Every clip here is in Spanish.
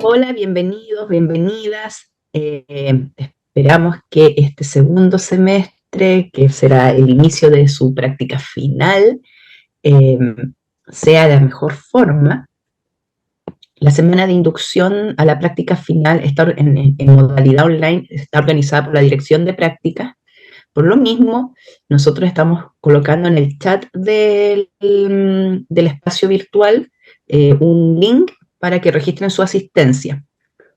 Hola, bienvenidos, bienvenidas. Esperamos que este segundo semestre, que será el inicio de su práctica final, eh, sea de la mejor forma. La semana de inducción a la práctica final está en modalidad online, está organizada por la Dirección de Prácticas. Por lo mismo, nosotros estamos colocando en el chat del espacio virtual un link para que registren su asistencia,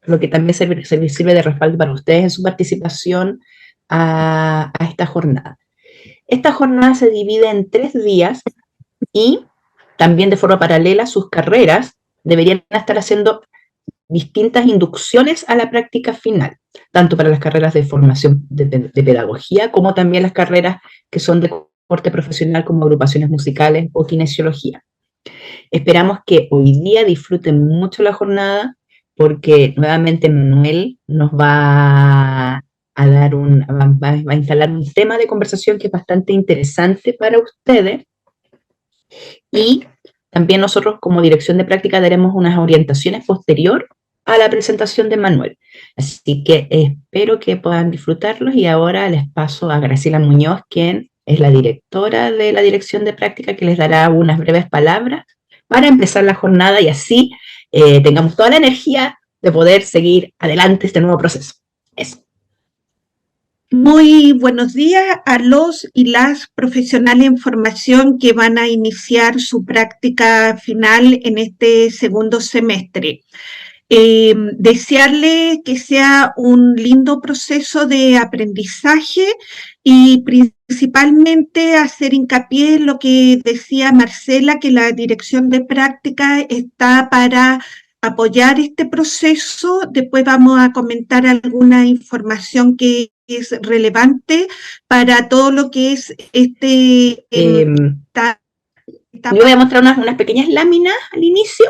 lo que también sirve de respaldo para ustedes en su participación a esta jornada. Esta jornada se divide en 3 días y también de forma paralela sus carreras deberían estar haciendo distintas inducciones a la práctica final, tanto para las carreras de formación de pedagogía como también las carreras que son de corte profesional como agrupaciones musicales o kinesiología. Esperamos que hoy día disfruten mucho la jornada porque nuevamente Manuel nos va a instalar un tema de conversación que es bastante interesante para ustedes y también nosotros como dirección de práctica daremos unas orientaciones posterior a la presentación de Manuel. Así que espero que puedan disfrutarlos y ahora les paso a Graciela Muñoz, quien es la directora de la dirección de práctica, que les dará unas breves palabras para empezar la jornada y así tengamos toda la energía de poder seguir adelante este nuevo proceso. Eso. Muy buenos días a los y las profesionales en formación que van a iniciar su práctica final en este segundo semestre. Desearle que sea un lindo proceso de aprendizaje y principalmente hacer hincapié en lo que decía Marcela, que la dirección de práctica está para apoyar este proceso. Después vamos a comentar alguna información que es relevante para todo lo que es yo voy a mostrar unas pequeñas láminas al inicio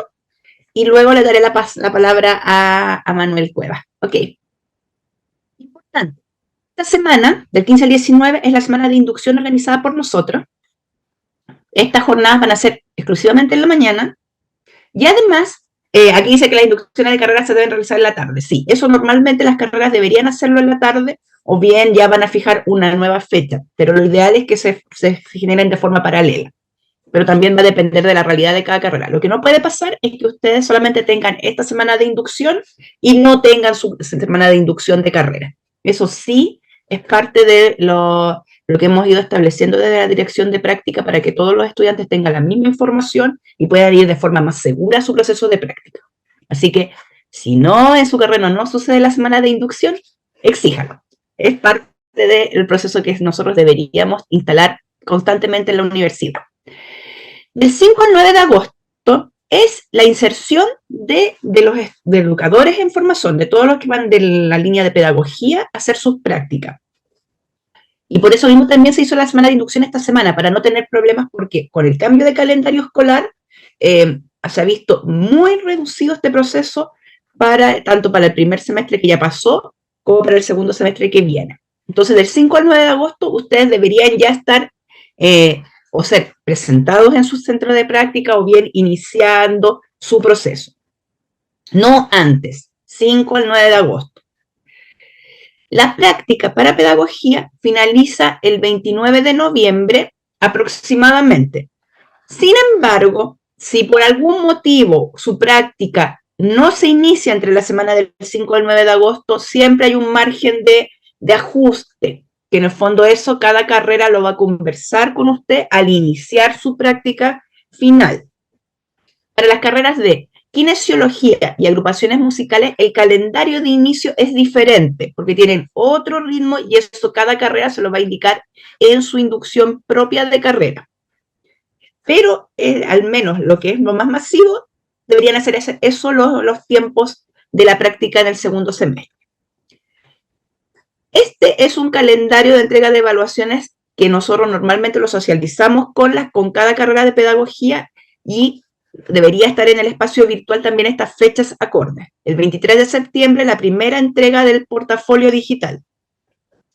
y luego le daré la palabra a Manuel Cuevas. Ok. Importante. Esta semana, del 15 al 19, es la semana de inducción organizada por nosotros. Estas jornadas van a ser exclusivamente en la mañana. Y además, aquí dice que las inducciones de carreras se deben realizar en la tarde. Sí, eso normalmente las carreras deberían hacerlo en la tarde o bien ya van a fijar una nueva fecha. Pero lo ideal es que se generen de forma paralela. Pero también va a depender de la realidad de cada carrera. Lo que no puede pasar es que ustedes solamente tengan esta semana de inducción y no tengan su semana de inducción de carrera. Eso sí es parte de lo que hemos ido estableciendo desde la dirección de práctica para que todos los estudiantes tengan la misma información y puedan ir de forma más segura a su proceso de práctica. Así que, si no en su carrera no sucede la semana de inducción, exíjalo. Es parte del proceso que nosotros deberíamos instalar constantemente en la universidad. Del 5 al 9 de agosto es la inserción de los educadores en formación, de todos los que van de la línea de pedagogía a hacer sus prácticas. Y por eso mismo también se hizo la semana de inducción esta semana, para no tener problemas, porque con el cambio de calendario escolar se ha visto muy reducido este proceso tanto para el primer semestre que ya pasó, como para el segundo semestre que viene. Entonces, del 5 al 9 de agosto, ustedes deberían ya estar o ser presentados en su centro de práctica o bien iniciando su proceso. No antes, 5 al 9 de agosto. La práctica para pedagogía finaliza el 29 de noviembre aproximadamente. Sin embargo, si por algún motivo su práctica no se inicia entre la semana del 5 al 9 de agosto, siempre hay un margen de ajuste, que en el fondo eso cada carrera lo va a conversar con usted al iniciar su práctica final. Para las carreras de kinesiología y agrupaciones musicales, el calendario de inicio es diferente, porque tienen otro ritmo y eso cada carrera se lo va a indicar en su inducción propia de carrera. Pero al menos lo que es lo más masivo, deberían hacer eso los tiempos de la práctica en el segundo semestre. Este es un calendario de entrega de evaluaciones que nosotros normalmente lo socializamos con cada carrera de pedagogía y debería estar en el espacio virtual también estas fechas acordes. El 23 de septiembre, la primera entrega del portafolio digital.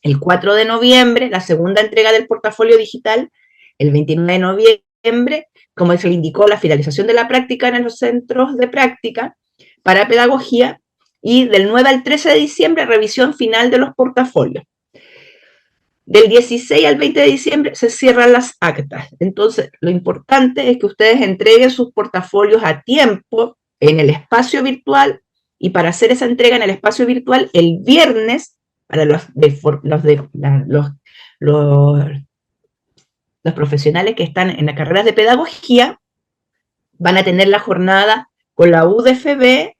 El 4 de noviembre, la segunda entrega del portafolio digital. El 29 de noviembre, como se le indicó, la finalización de la práctica en los centros de práctica. para pedagogía, y del 9 al 13 de diciembre, revisión final de los portafolios. Del 16 al 20 de diciembre se cierran las actas. Entonces, lo importante es que ustedes entreguen sus portafolios a tiempo en el espacio virtual, y para hacer esa entrega en el espacio virtual el viernes, para los profesionales que están en las carreras de pedagogía, van a tener la jornada con la UDFB,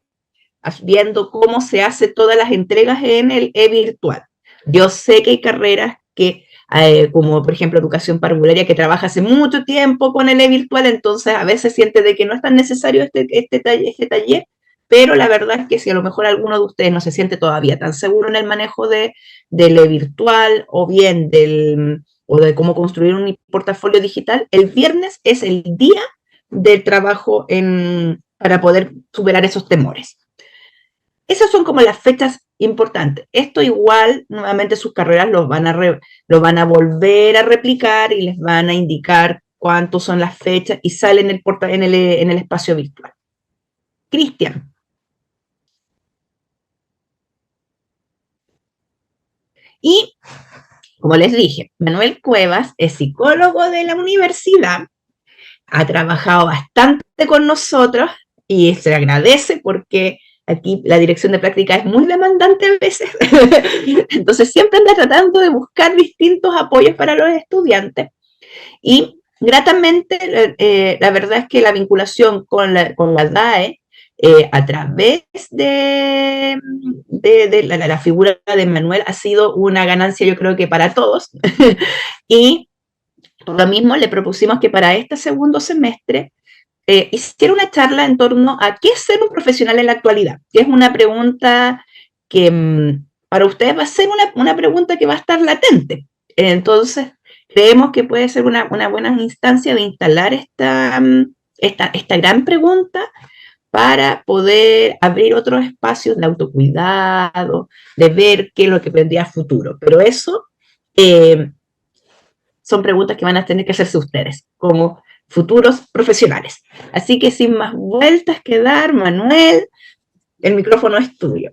viendo cómo se hace todas las entregas en el e-virtual. Yo sé que hay carreras que, como por ejemplo educación parvularia, que trabaja hace mucho tiempo con el e-virtual, entonces a veces siente de que no es tan necesario este taller, pero la verdad es que si a lo mejor alguno de ustedes no se siente todavía tan seguro en el manejo del e-virtual, o bien o de cómo construir un portafolio digital, el viernes es el día del trabajo para poder superar esos temores. Esas son como las fechas importantes. Esto igual, nuevamente sus carreras lo van a volver a replicar y les van a indicar cuántas son las fechas, y sale en el espacio virtual. Cristian. Y, como les dije, Manuel Cuevas es psicólogo de la universidad, ha trabajado bastante con nosotros y se agradece porque aquí la dirección de práctica es muy demandante a veces. Entonces siempre anda tratando de buscar distintos apoyos para los estudiantes. Y gratamente, la verdad es que la vinculación con la DAE, a través de la figura de Manuel, ha sido una ganancia, yo creo que para todos. Y por lo mismo le propusimos que para este segundo semestre hiciera una charla en torno a qué es ser un profesional en la actualidad, que es una pregunta que para ustedes va a ser una pregunta que va a estar latente. Entonces, creemos que puede ser una buena instancia de instalar esta gran pregunta para poder abrir otros espacios de autocuidado, de ver qué es lo que vendría a futuro. Pero eso son preguntas que van a tener que hacerse ustedes como futuros profesionales. Así que sin más vueltas que dar, Manuel, el micrófono es tuyo.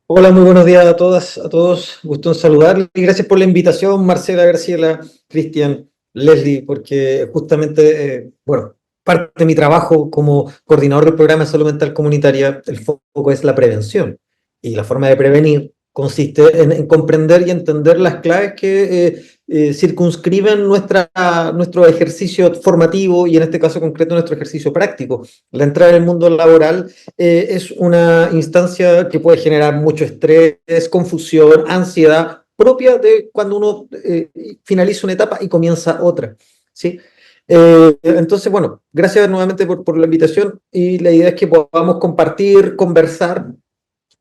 Hola, muy buenos días a todas, a todos. Gusto en saludarles y gracias por la invitación, Marcela, Graciela, Cristian, Leslie, porque justamente, bueno, parte de mi trabajo como coordinador del programa de salud mental comunitaria, el foco es la prevención. Y la forma de prevenir consiste en comprender y entender las claves que circunscriben nuestro ejercicio formativo y en este caso concreto nuestro ejercicio práctico. La entrada en el mundo laboral es una instancia que puede generar mucho estrés, confusión, ansiedad, propia de cuando uno finaliza una etapa y comienza otra, ¿sí? Entonces, bueno, gracias nuevamente por la invitación, y la idea es que podamos compartir, conversar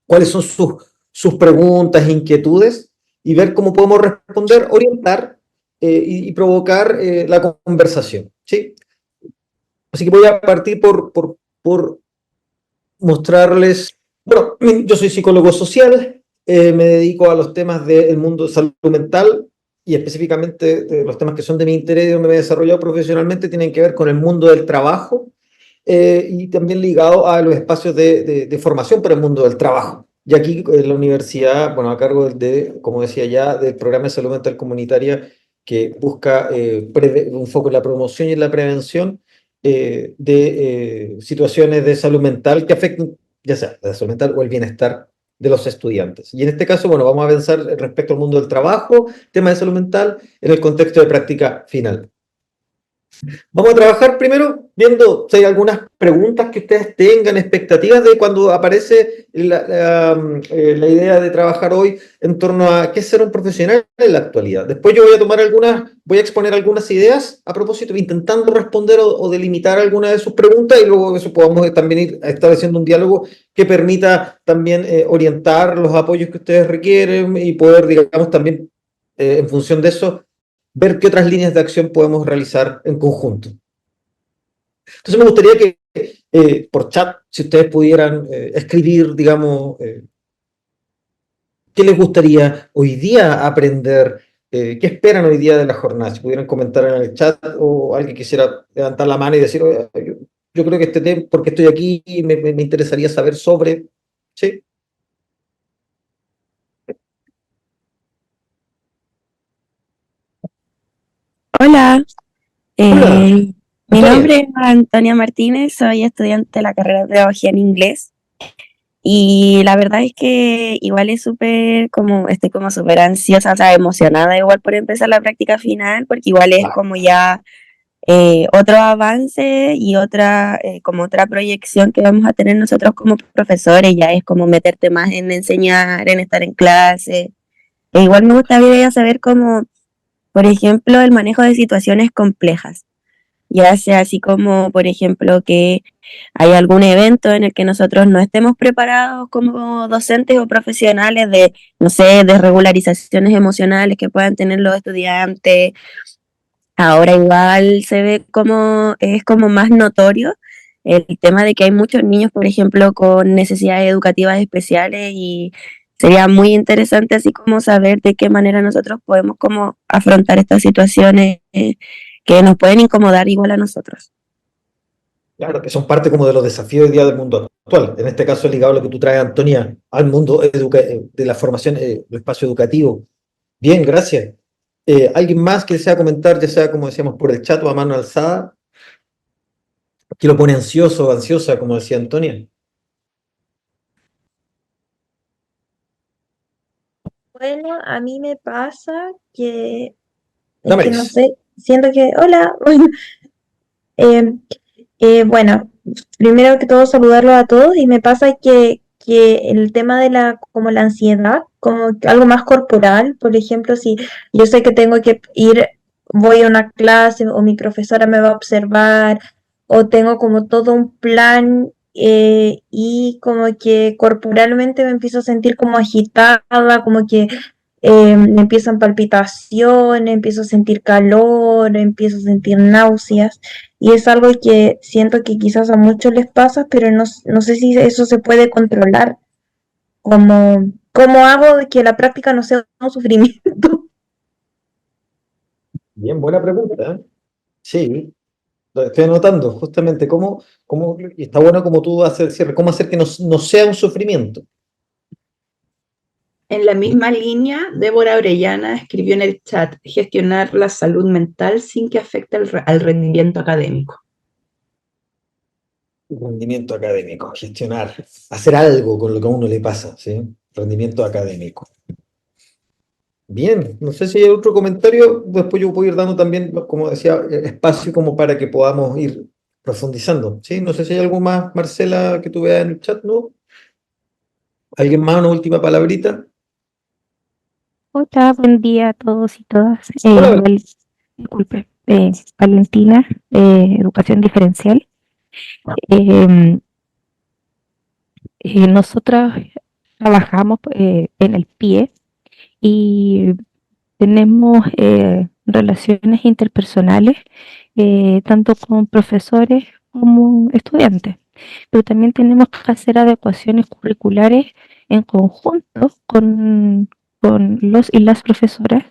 cuáles son sus preguntas, inquietudes, y ver cómo podemos responder, orientar y provocar la conversación, ¿sí? Así que voy a partir por mostrarles, bueno, yo soy psicólogo social, me dedico a los temas del mundo de salud mental, y específicamente los temas que son de mi interés y donde me he desarrollado profesionalmente tienen que ver con el mundo del trabajo, y también ligado a los espacios de formación para el mundo del trabajo. Y aquí en la universidad, bueno, a cargo como decía ya, del programa de salud mental comunitaria, que busca un foco en la promoción y en la prevención de situaciones de salud mental que afecten, ya sea la salud mental o el bienestar de los estudiantes. Y en este caso, bueno, vamos a pensar respecto al mundo del trabajo, tema de salud mental, en el contexto de práctica final. Vamos a trabajar primero viendo si hay algunas preguntas que ustedes tengan, expectativas de cuando aparece la idea de trabajar hoy en torno a qué es ser un profesional en la actualidad. Después yo voy a exponer algunas ideas a propósito, intentando responder o delimitar algunas de sus preguntas, y luego eso podamos también ir estableciendo un diálogo que permita también orientar los apoyos que ustedes requieren y poder, digamos, también en función de eso, ver qué otras líneas de acción podemos realizar en conjunto. Entonces me gustaría que por chat, si ustedes pudieran escribir, digamos, qué les gustaría hoy día aprender, qué esperan hoy día de la jornada. Si pudieran comentar en el chat, o alguien quisiera levantar la mano y decir, oye, yo yo creo que este tema, porque estoy aquí y me interesaría saber sobre, ¿sí? Hola, Hola, eh, mi Antonia. nombre es Antonia Martínez, soy estudiante de la carrera de Pedagogía en Inglés y la verdad es que igual es súper como, estoy como súper ansiosa, o sea, emocionada igual por empezar la práctica final, porque igual es Ah, como ya otro avance y otra, como otra proyección que vamos a tener nosotros como profesores, ya es como meterte más en enseñar, en estar en clase. E igual me gustaría saber cómo, por ejemplo, el manejo de situaciones complejas, ya sea así como, por ejemplo, que hay algún evento en el que nosotros no estemos preparados como docentes o profesionales de, no sé, de regularizaciones emocionales que puedan tener los estudiantes. Ahora igual se ve como, es como más notorio el tema de que hay muchos niños, por ejemplo, con necesidades educativas especiales y sería muy interesante así como saber de qué manera nosotros podemos como afrontar estas situaciones que nos pueden incomodar igual a nosotros. claro, que son parte como de los desafíos hoy día del mundo actual. En este caso, ligado a lo que tú traes, Antonia, al mundo de la formación, el espacio educativo. Bien, gracias. ¿Alguien más que desea comentar, ya sea como decíamos por el chat o a mano alzada, que lo pone ansioso o ansiosa, como decía Antonia? Bueno, a mí me pasa que es que no Damaris. sé, siento que, hola, bueno, eh, bueno, primero que todo saludarlos a todos y me pasa que el tema de la, como la ansiedad, como que algo más corporal, por ejemplo, si yo sé que tengo que ir, voy a una clase o mi profesora me va a observar o tengo como todo un plan y como que corporalmente me empiezo a sentir como agitada, como que me empiezan palpitaciones, empiezo a sentir calor, empiezo a sentir náuseas. Y es algo que siento que quizás a muchos les pasa, pero no sé si eso se puede controlar. ¿Cómo hago de que la práctica no sea un sufrimiento? Bien, buena pregunta. ¿Eh? Sí, lo estoy anotando justamente y está bueno como tú haces el cierre, cómo hacer que no sea un sufrimiento. En la misma línea, Débora Orellana escribió en el chat, gestionar la salud mental sin que afecte al rendimiento académico. Rendimiento académico, gestionar, hacer algo con lo que a uno le pasa, ¿sí? Rendimiento académico. Bien, no sé si hay otro comentario, después yo puedo ir dando también, como decía, espacio como para que podamos ir profundizando, ¿sí? No sé si hay algo más, Marcela, que tú veas en el chat, ¿no? ¿Alguien más, una última palabrita? Hola, buen día a todos y todas. Hola, Disculpe, Valentina, Educación Diferencial. Eh, Nosotras trabajamos en el PIE y tenemos relaciones interpersonales tanto con profesores como estudiantes, pero también tenemos que hacer adecuaciones curriculares en conjunto con los y las profesoras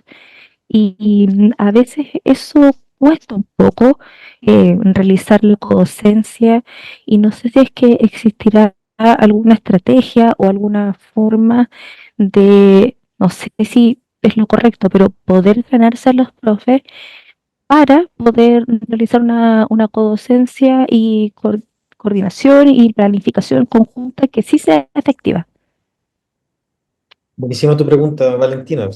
y a veces eso cuesta un poco realizar la codocencia y no sé si es que existirá alguna estrategia o alguna forma de, no sé si es lo correcto, pero poder ganarse a los profes para poder realizar una codocencia y coordinación y planificación conjunta que sí sea efectiva. buenísima tu pregunta, Valentina.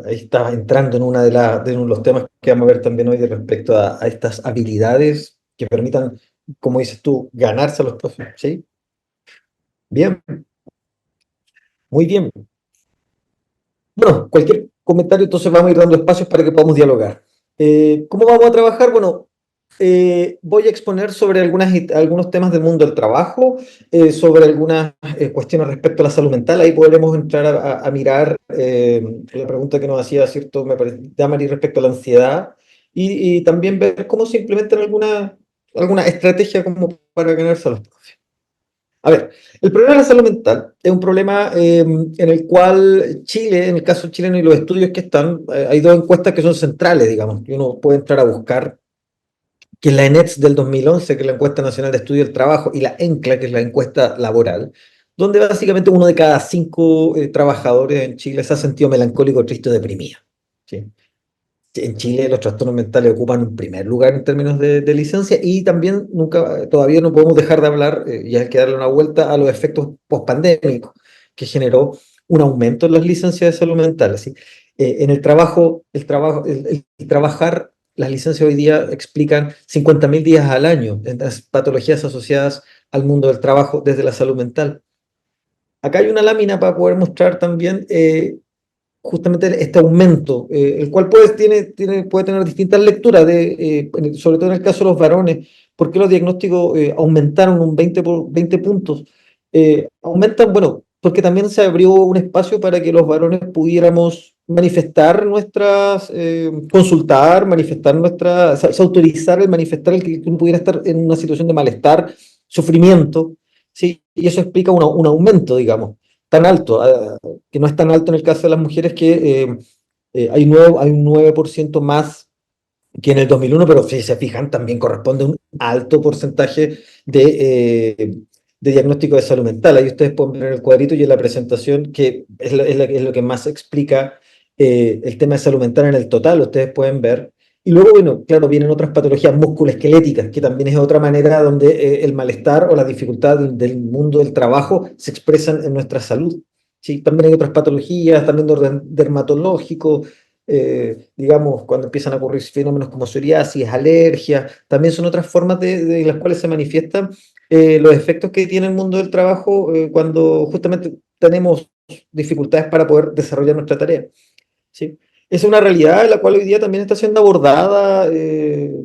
Ahí estás entrando en de uno de los temas que vamos a ver también hoy de respecto a estas habilidades que permitan, como dices tú, ganarse a los profes, ¿sí? Bien, muy bien. Bueno, cualquier comentario, entonces vamos a ir dando espacios para que podamos dialogar. ¿Cómo vamos a trabajar? Bueno, voy a exponer sobre algunos temas del mundo del trabajo, sobre algunas cuestiones respecto a la salud mental. Ahí podremos entrar a mirar la pregunta que nos hacía, ¿cierto? Me parece, Damari, respecto a la ansiedad y también ver cómo se implementan alguna estrategia como para ganarse a los profes. A ver, el problema de la salud mental es un problema en el cual Chile, en el caso chileno y los estudios que están, hay dos encuestas que son centrales, digamos, que uno puede entrar a buscar que es la ENETS del 2011, que es la Encuesta Nacional de Estudio del Trabajo, y la ENCLA, que es la encuesta laboral, donde básicamente uno de cada 5 trabajadores en Chile se ha sentido melancólico, triste o deprimido. ¿Sí? En Chile los trastornos mentales ocupan un primer lugar en términos de licencia, y también todavía no podemos dejar de hablar, y hay que darle una vuelta a los efectos pospandémicos que generó un aumento en las licencias de salud mental. ¿Sí? En el trabajar, las licencias hoy día explican 50.000 días al año en las patologías asociadas al mundo del trabajo desde la salud mental. Acá hay una lámina para poder mostrar también justamente este aumento, el cual puede tener distintas lecturas, sobre todo en el caso de los varones, porque los diagnósticos aumentaron un 20 puntos. Aumentan, bueno, porque también se abrió un espacio para que los varones pudiéramos manifestar consultar, autorizar el manifestar el que uno pudiera estar en una situación de malestar, sufrimiento, ¿sí? Y eso explica un aumento, digamos, tan alto, que no es tan alto en el caso de las mujeres, que hay un 9% más que en el 2001, pero si se fijan, también corresponde a un alto porcentaje de diagnóstico de salud mental. Ahí ustedes pueden ver en el cuadrito y en la presentación, que es lo que más explica el tema de salud mental en el total, ustedes pueden ver. Y luego, bueno, claro, vienen otras patologías musculoesqueléticas, que también es otra manera donde el malestar o la dificultad del mundo del trabajo se expresan en nuestra salud. ¿Sí? También hay otras patologías, también de orden dermatológico, digamos, cuando empiezan a ocurrir fenómenos como psoriasis, alergias, también son otras formas de las cuales se manifiestan los efectos que tiene el mundo del trabajo cuando justamente tenemos dificultades para poder desarrollar nuestra tarea. ¿Sí? Es una realidad en la cual hoy día también está siendo abordada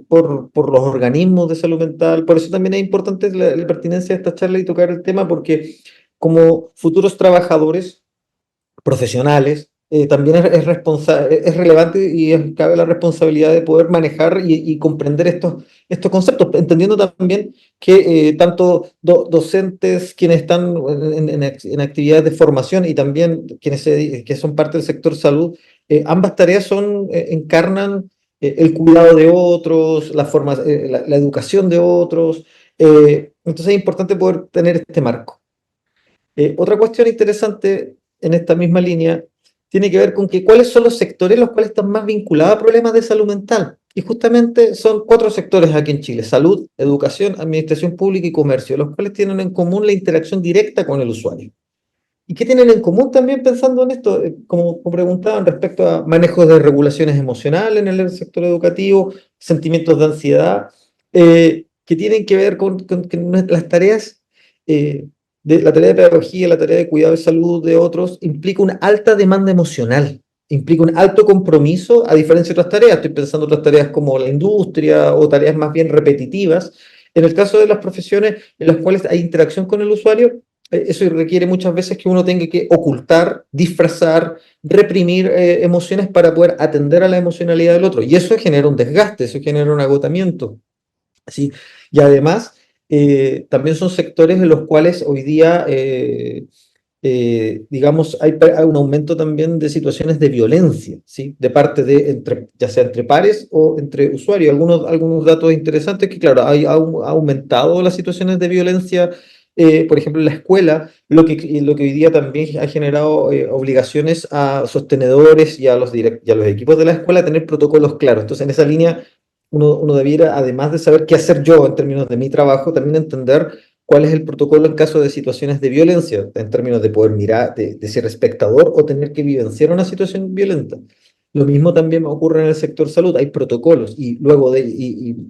por los organismos de salud mental. Por eso también es importante la pertinencia de esta charla y tocar el tema, porque como futuros trabajadores profesionales, también es relevante y cabe la responsabilidad de poder manejar y comprender estos conceptos, entendiendo también que tanto docentes, quienes están en actividades de formación, y también que son parte del sector salud, ambas tareas encarnan el cuidado de otros, la educación de otros. Entonces es importante poder tener este marco. Otra cuestión interesante en esta misma línea tiene que ver con cuáles son los sectores los cuales están más vinculados a problemas de salud mental. Y justamente son 4 sectores aquí en Chile: salud, educación, administración pública y comercio, los cuales tienen en común la interacción directa con el usuario. ¿Y qué tienen en común también, pensando en esto? Como preguntaban respecto a manejos de regulaciones emocionales en el sector educativo, sentimientos de ansiedad, que tienen que ver con que las tareas, la tarea de pedagogía, la tarea de cuidado de salud de otros, implica una alta demanda emocional, implica un alto compromiso, a diferencia de otras tareas. Estoy pensando en otras tareas como la industria o tareas más bien repetitivas. En el caso de las profesiones en las cuales hay interacción con el usuario, eso requiere muchas veces que uno tenga que ocultar, disfrazar, reprimir emociones para poder atender a la emocionalidad del otro. Y eso genera un desgaste, eso genera un agotamiento. ¿Sí? Y además, también son sectores en los cuales hoy día, digamos, hay un aumento también de situaciones de violencia, ¿sí? De parte ya sea entre pares o entre usuarios. Algunos datos interesantes que, claro, ha aumentado las situaciones de violencia, por ejemplo, en la escuela, lo que hoy día también ha generado obligaciones a sostenedores y a los equipos de la escuela a tener protocolos claros. Entonces, en esa línea, uno debiera, además de saber qué hacer yo en términos de mi trabajo, también entender cuál es el protocolo en caso de situaciones de violencia, en términos de poder mirar, de ser espectador o tener que vivenciar una situación violenta. Lo mismo también ocurre en el sector salud, hay protocolos, y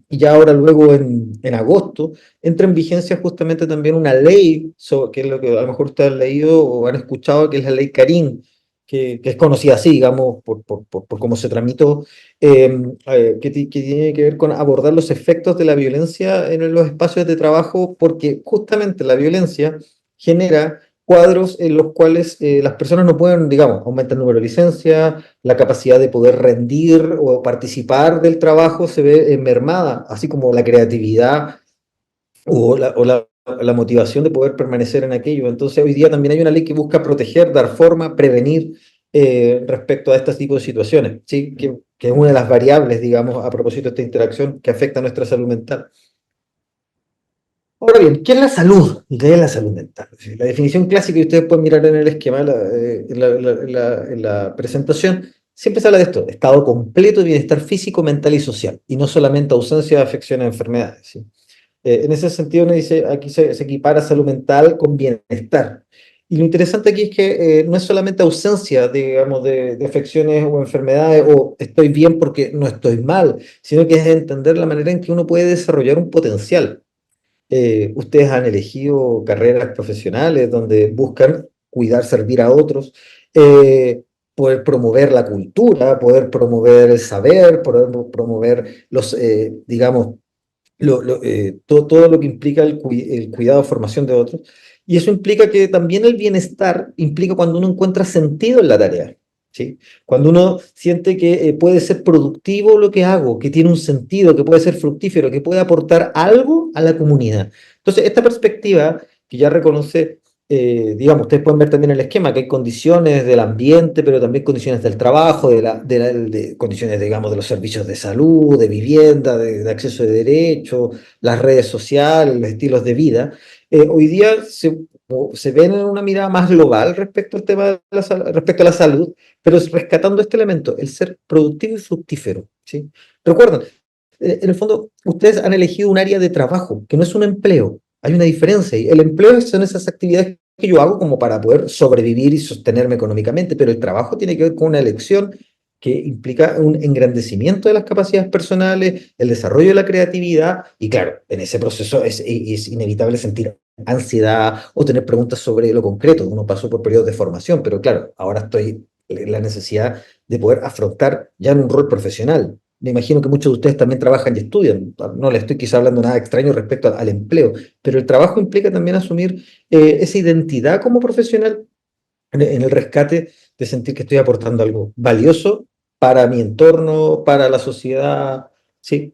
ya ahora, luego en agosto, entra en vigencia justamente también una ley, que es lo que a lo mejor ustedes han leído o han escuchado, que es la ley Karim, que es conocida así, digamos, por cómo se tramitó, que tiene que ver con abordar los efectos de la violencia en los espacios de trabajo, porque justamente la violencia genera cuadros en los cuales las personas no pueden, digamos, aumenta el número de licencias, la capacidad de poder rendir o participar del trabajo se ve mermada, así como la creatividad o la motivación de poder permanecer en aquello. Entonces, hoy día también hay una ley que busca proteger, dar forma, prevenir respecto a este tipo de situaciones, ¿sí? Que es una de las variables, digamos, a propósito de esta interacción que afecta a nuestra salud mental. Ahora bien, ¿qué es la salud? ¿Qué es la salud mental? Sí, la definición clásica que ustedes pueden mirar en el esquema, en la presentación, siempre se habla de esto: estado completo de bienestar físico, mental y social, y no solamente ausencia de afecciones a enfermedades, ¿sí? En ese sentido, uno dice, aquí se equipara salud mental con bienestar. Y lo interesante aquí es que no es solamente ausencia, digamos, de afecciones o enfermedades, o estoy bien porque no estoy mal, sino que es entender la manera en que uno puede desarrollar un potencial. Ustedes han elegido carreras profesionales donde buscan cuidar, servir a otros, poder promover la cultura, poder promover el saber, poder promover digamos, todo lo que implica el cuidado, formación de otros. Y eso implica que también el bienestar implica cuando uno encuentra sentido en la tarea, ¿sí? Cuando uno siente que puede ser productivo lo que hago, que tiene un sentido, que puede ser fructífero, que puede aportar algo a la comunidad. Entonces, esta perspectiva que ya reconoce, digamos, ustedes pueden ver también el esquema, que hay condiciones del ambiente, pero también condiciones del trabajo, de condiciones, digamos, de los servicios de salud, de vivienda, de acceso de derecho, las redes sociales, los estilos de vida. Hoy día se ven en una mirada más global respecto al tema de respecto a la salud, pero rescatando este elemento, el ser productivo y fructífero, ¿sí? Recuerden, en el fondo, ustedes han elegido un área de trabajo, que no es un empleo. Hay una diferencia ahí. El empleo son esas actividades que yo hago como para poder sobrevivir y sostenerme económicamente, pero el trabajo tiene que ver con una elección que implica un engrandecimiento de las capacidades personales, el desarrollo de la creatividad, y claro, en ese proceso es inevitable sentir ansiedad o tener preguntas sobre lo concreto. Uno pasó por periodos de formación, pero claro, ahora estoy en la necesidad de poder afrontar ya en un rol profesional. Me imagino que muchos de ustedes también trabajan y estudian. No les estoy quizá hablando nada extraño respecto al empleo, pero el trabajo implica también asumir esa identidad como profesional en el rescate de sentir que estoy aportando algo valioso para mi entorno, para la sociedad, ¿sí?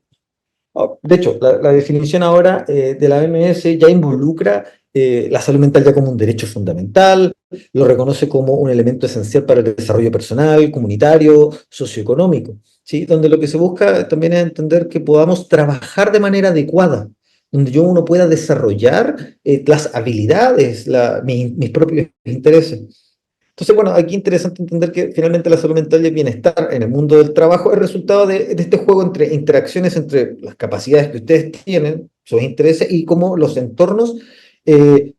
De hecho, la definición ahora de la OMS ya involucra la salud mental ya como un derecho fundamental, lo reconoce como un elemento esencial para el desarrollo personal, comunitario, socioeconómico, ¿sí? Donde lo que se busca también es entender que podamos trabajar de manera adecuada, donde uno pueda desarrollar las habilidades, mis propios intereses. Entonces, bueno, aquí es interesante entender que finalmente la salud mental y el bienestar en el mundo del trabajo es resultado de este juego entre interacciones entre las capacidades que ustedes tienen, sus intereses, y cómo los entornos eh,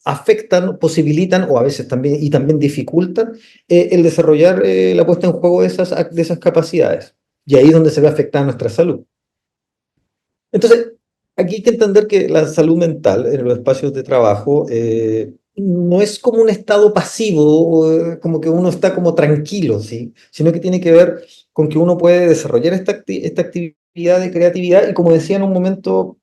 afectan, posibilitan o a veces también, y también dificultan el desarrollar la puesta en juego de esas capacidades. Y ahí es donde se ve afectada nuestra salud. Entonces, aquí hay que entender que la salud mental en los espacios de trabajo no es como un estado pasivo, como que uno está como tranquilo, ¿sí? Sino que tiene que ver con que uno puede desarrollar esta actividad de creatividad y, como decía en un momento,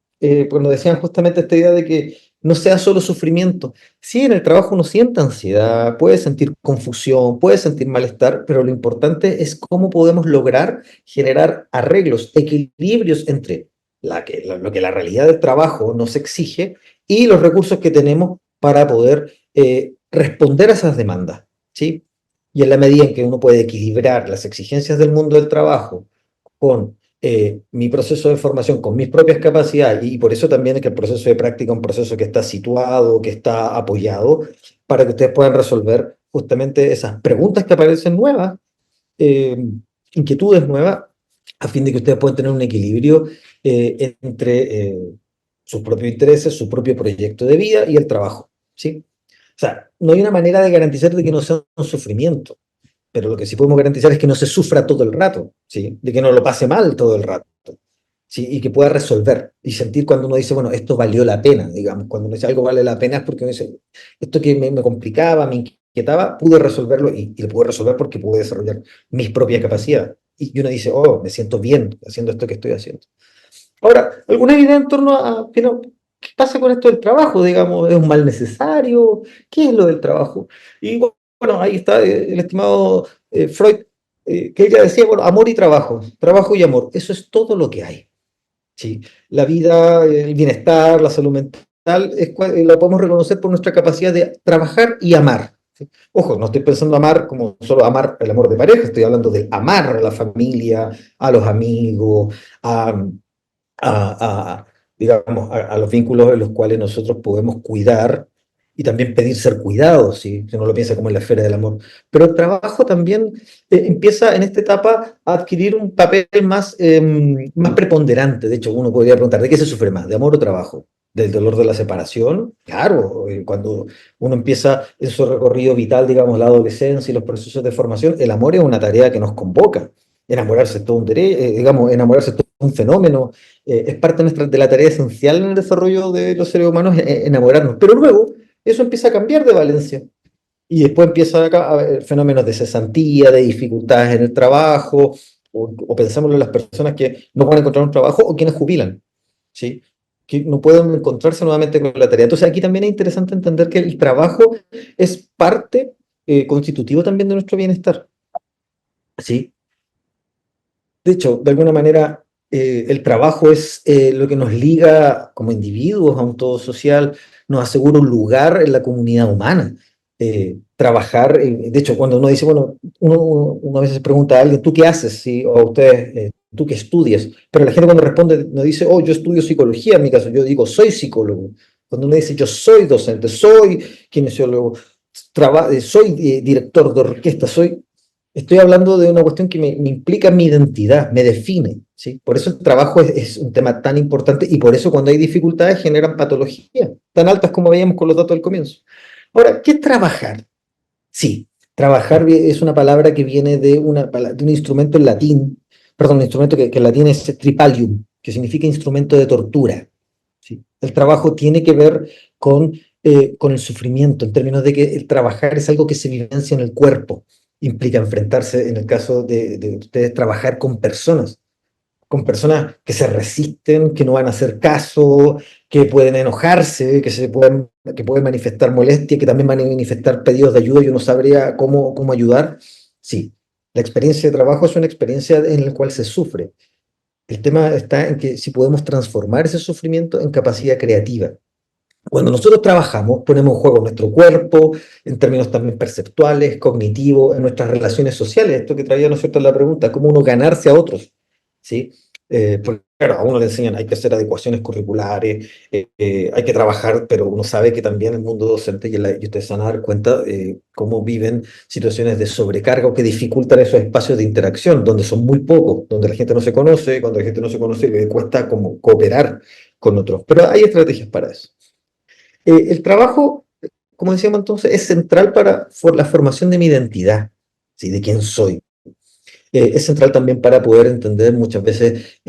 cuando decían justamente esta idea de que no sea solo sufrimiento. Sí, en el trabajo uno siente ansiedad, puede sentir confusión, puede sentir malestar, pero lo importante es cómo podemos lograr generar arreglos, equilibrios entre lo que la realidad del trabajo nos exige y los recursos que tenemos para poder responder a esas demandas, ¿sí? Y en la medida en que uno puede equilibrar las exigencias del mundo del trabajo con mi proceso de formación, con mis propias capacidades, y por eso también es que el proceso de práctica es un proceso que está situado, que está apoyado, para que ustedes puedan resolver justamente esas preguntas que aparecen nuevas, eh, inquietudes nuevas, a fin de que ustedes puedan tener un equilibrio entre sus propios intereses, su propio proyecto de vida y el trabajo, ¿sí? O sea, no hay una manera de garantizar de que no sea un sufrimiento, pero lo que sí podemos garantizar es que no se sufra todo el rato, ¿sí? De que no lo pase mal todo el rato, ¿sí? Y que pueda resolver y sentir cuando uno dice, bueno, esto valió la pena, digamos, cuando uno dice algo vale la pena es porque uno dice, esto que me complicaba, me inquietaba, pude resolverlo y lo pude resolver porque pude desarrollar mis propias capacidades. Y uno dice, oh, me siento bien haciendo esto que estoy haciendo. Ahora, ¿alguna idea en torno a qué pasa con esto del trabajo? Digamos, ¿es un mal necesario? ¿Qué es lo del trabajo? Y bueno, ahí está el estimado Freud, que ella decía, bueno, amor y trabajo y amor, eso es todo lo que hay. ¿Sí? La vida, el bienestar, la salud mental, lo podemos reconocer por nuestra capacidad de trabajar y amar. ¿sí? Ojo, no estoy pensando amar como solo amar el amor de pareja, estoy hablando del amar a la familia, a los amigos, digamos, a los vínculos en los cuales nosotros podemos cuidar y también pedir ser cuidados, si uno lo piensa como en la esfera del amor. Pero el trabajo también empieza en esta etapa a adquirir un papel más preponderante. De hecho, uno podría preguntar, ¿de qué se sufre más? ¿De amor o trabajo? ¿Del dolor de la separación? Claro, cuando uno empieza en su recorrido vital, digamos, la adolescencia y los procesos de formación, el amor es una tarea que nos convoca. Enamorarse es todo un derecho, digamos, enamorarse es todo un fenómeno, es parte de la tarea esencial en el desarrollo de los seres humanos, enamorarnos. Pero luego eso empieza a cambiar de valencia. Y después empieza a haber fenómenos de cesantía, de dificultades en el trabajo, o pensamos en las personas que no pueden encontrar un trabajo o quienes jubilan, ¿sí? Que no pueden encontrarse nuevamente con la tarea. Entonces aquí también es interesante entender que el trabajo es parte constitutivo también de nuestro bienestar, ¿sí? De hecho, de alguna manera, el trabajo es lo que nos liga como individuos a un todo social, nos asegura un lugar en la comunidad humana. Trabajar, de hecho, cuando uno dice, bueno, uno a veces pregunta a alguien, ¿tú qué haces? ¿Sí? O a ustedes, ¿tú qué estudias? Pero la gente cuando responde, no dice, oh, yo estudio psicología, en mi caso, yo digo, soy psicólogo. Cuando uno dice, yo soy docente, soy kinesiólogo, soy director de orquesta, estoy hablando de una cuestión que me implica mi identidad, me define, ¿sí? Por eso el trabajo es un tema tan importante y por eso cuando hay dificultades generan patologías tan altas como veíamos con los datos del comienzo. Ahora, ¿qué es trabajar? Sí, trabajar es una palabra que viene de un instrumento en latín, perdón, un instrumento que en latín es tripalium, que significa instrumento de tortura, ¿sí? El trabajo tiene que ver con el sufrimiento, en términos de que el trabajar es algo que se vivencia en el cuerpo, implica enfrentarse, en el caso de ustedes, trabajar con personas que se resisten, que no van a hacer caso, que pueden enojarse, que pueden manifestar molestia, que también van a manifestar pedidos de ayuda y uno sabría cómo ayudar. Sí, la experiencia de trabajo es una experiencia en la cual se sufre. El tema está en que si podemos transformar ese sufrimiento en capacidad creativa. Cuando nosotros trabajamos, ponemos en juego nuestro cuerpo, en términos también perceptuales, cognitivos, en nuestras relaciones sociales. Esto que traía, ¿no es cierto?, la pregunta, ¿cómo uno ganarse a otros? ¿Sí? Porque, claro, a uno le enseñan, hay que hacer adecuaciones curriculares, hay que trabajar, pero uno sabe que también el mundo docente, y ustedes se van a dar cuenta cómo viven situaciones de sobrecarga o que dificultan esos espacios de interacción, donde son muy pocos, donde la gente no se conoce, cuando la gente no se conoce, le cuesta como cooperar con otros. Pero hay estrategias para eso. El trabajo, como decíamos entonces, es central para la formación de mi identidad, ¿sí? De quién soy. Es central también para poder entender muchas veces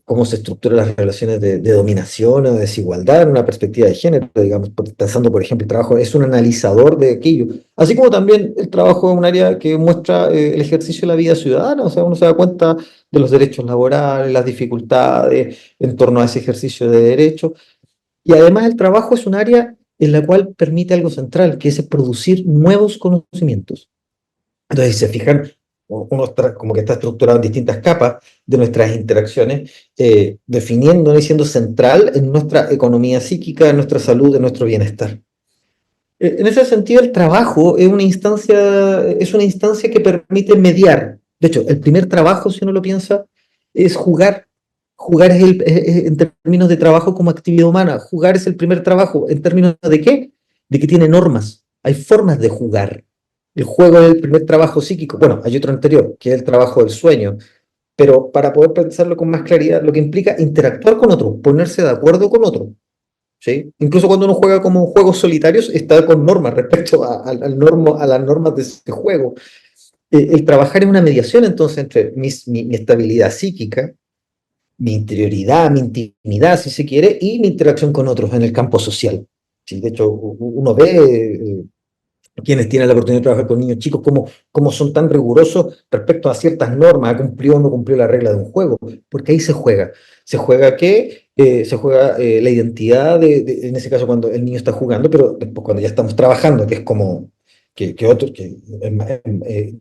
cómo se estructuran las relaciones de dominación o de desigualdad en una perspectiva de género, digamos, pensando, por ejemplo, el trabajo es un analizador de aquello, así como también el trabajo es un área que muestra el ejercicio de la vida ciudadana, o sea, uno se da cuenta de los derechos laborales, las dificultades en torno a ese ejercicio de derechos. Y además el trabajo es un área en la cual permite algo central, que es producir nuevos conocimientos. Entonces, si se fijan, uno está, como que está estructurado en distintas capas de nuestras interacciones, definiendo y siendo central en nuestra economía psíquica, en nuestra salud, en nuestro bienestar. En ese sentido, el trabajo es una instancia que permite mediar. De hecho, el primer trabajo, si uno lo piensa, es jugar. Jugar en términos de trabajo como actividad humana. Jugar es el primer trabajo. ¿En términos de qué? De que tiene normas. Hay formas de jugar. El juego es el primer trabajo psíquico. Bueno, hay otro anterior, que es el trabajo del sueño. Pero para poder pensarlo con más claridad, lo que implica interactuar con otro, ponerse de acuerdo con otro. ¿Sí? Incluso cuando uno juega como juegos solitarios, está con normas respecto a las normas de ese juego. El trabajar en una mediación, entonces, entre mi estabilidad psíquica, mi interioridad, mi intimidad, si se quiere, y mi interacción con otros en el campo social. ¿Sí? De hecho, uno ve quienes tienen la oportunidad de trabajar con niños chicos, cómo son tan rigurosos respecto a ciertas normas, ha cumplido o no cumplió la regla de un juego, porque ahí se juega. Se juega la identidad, en ese caso cuando el niño está jugando, pero después cuando ya estamos trabajando, que es como,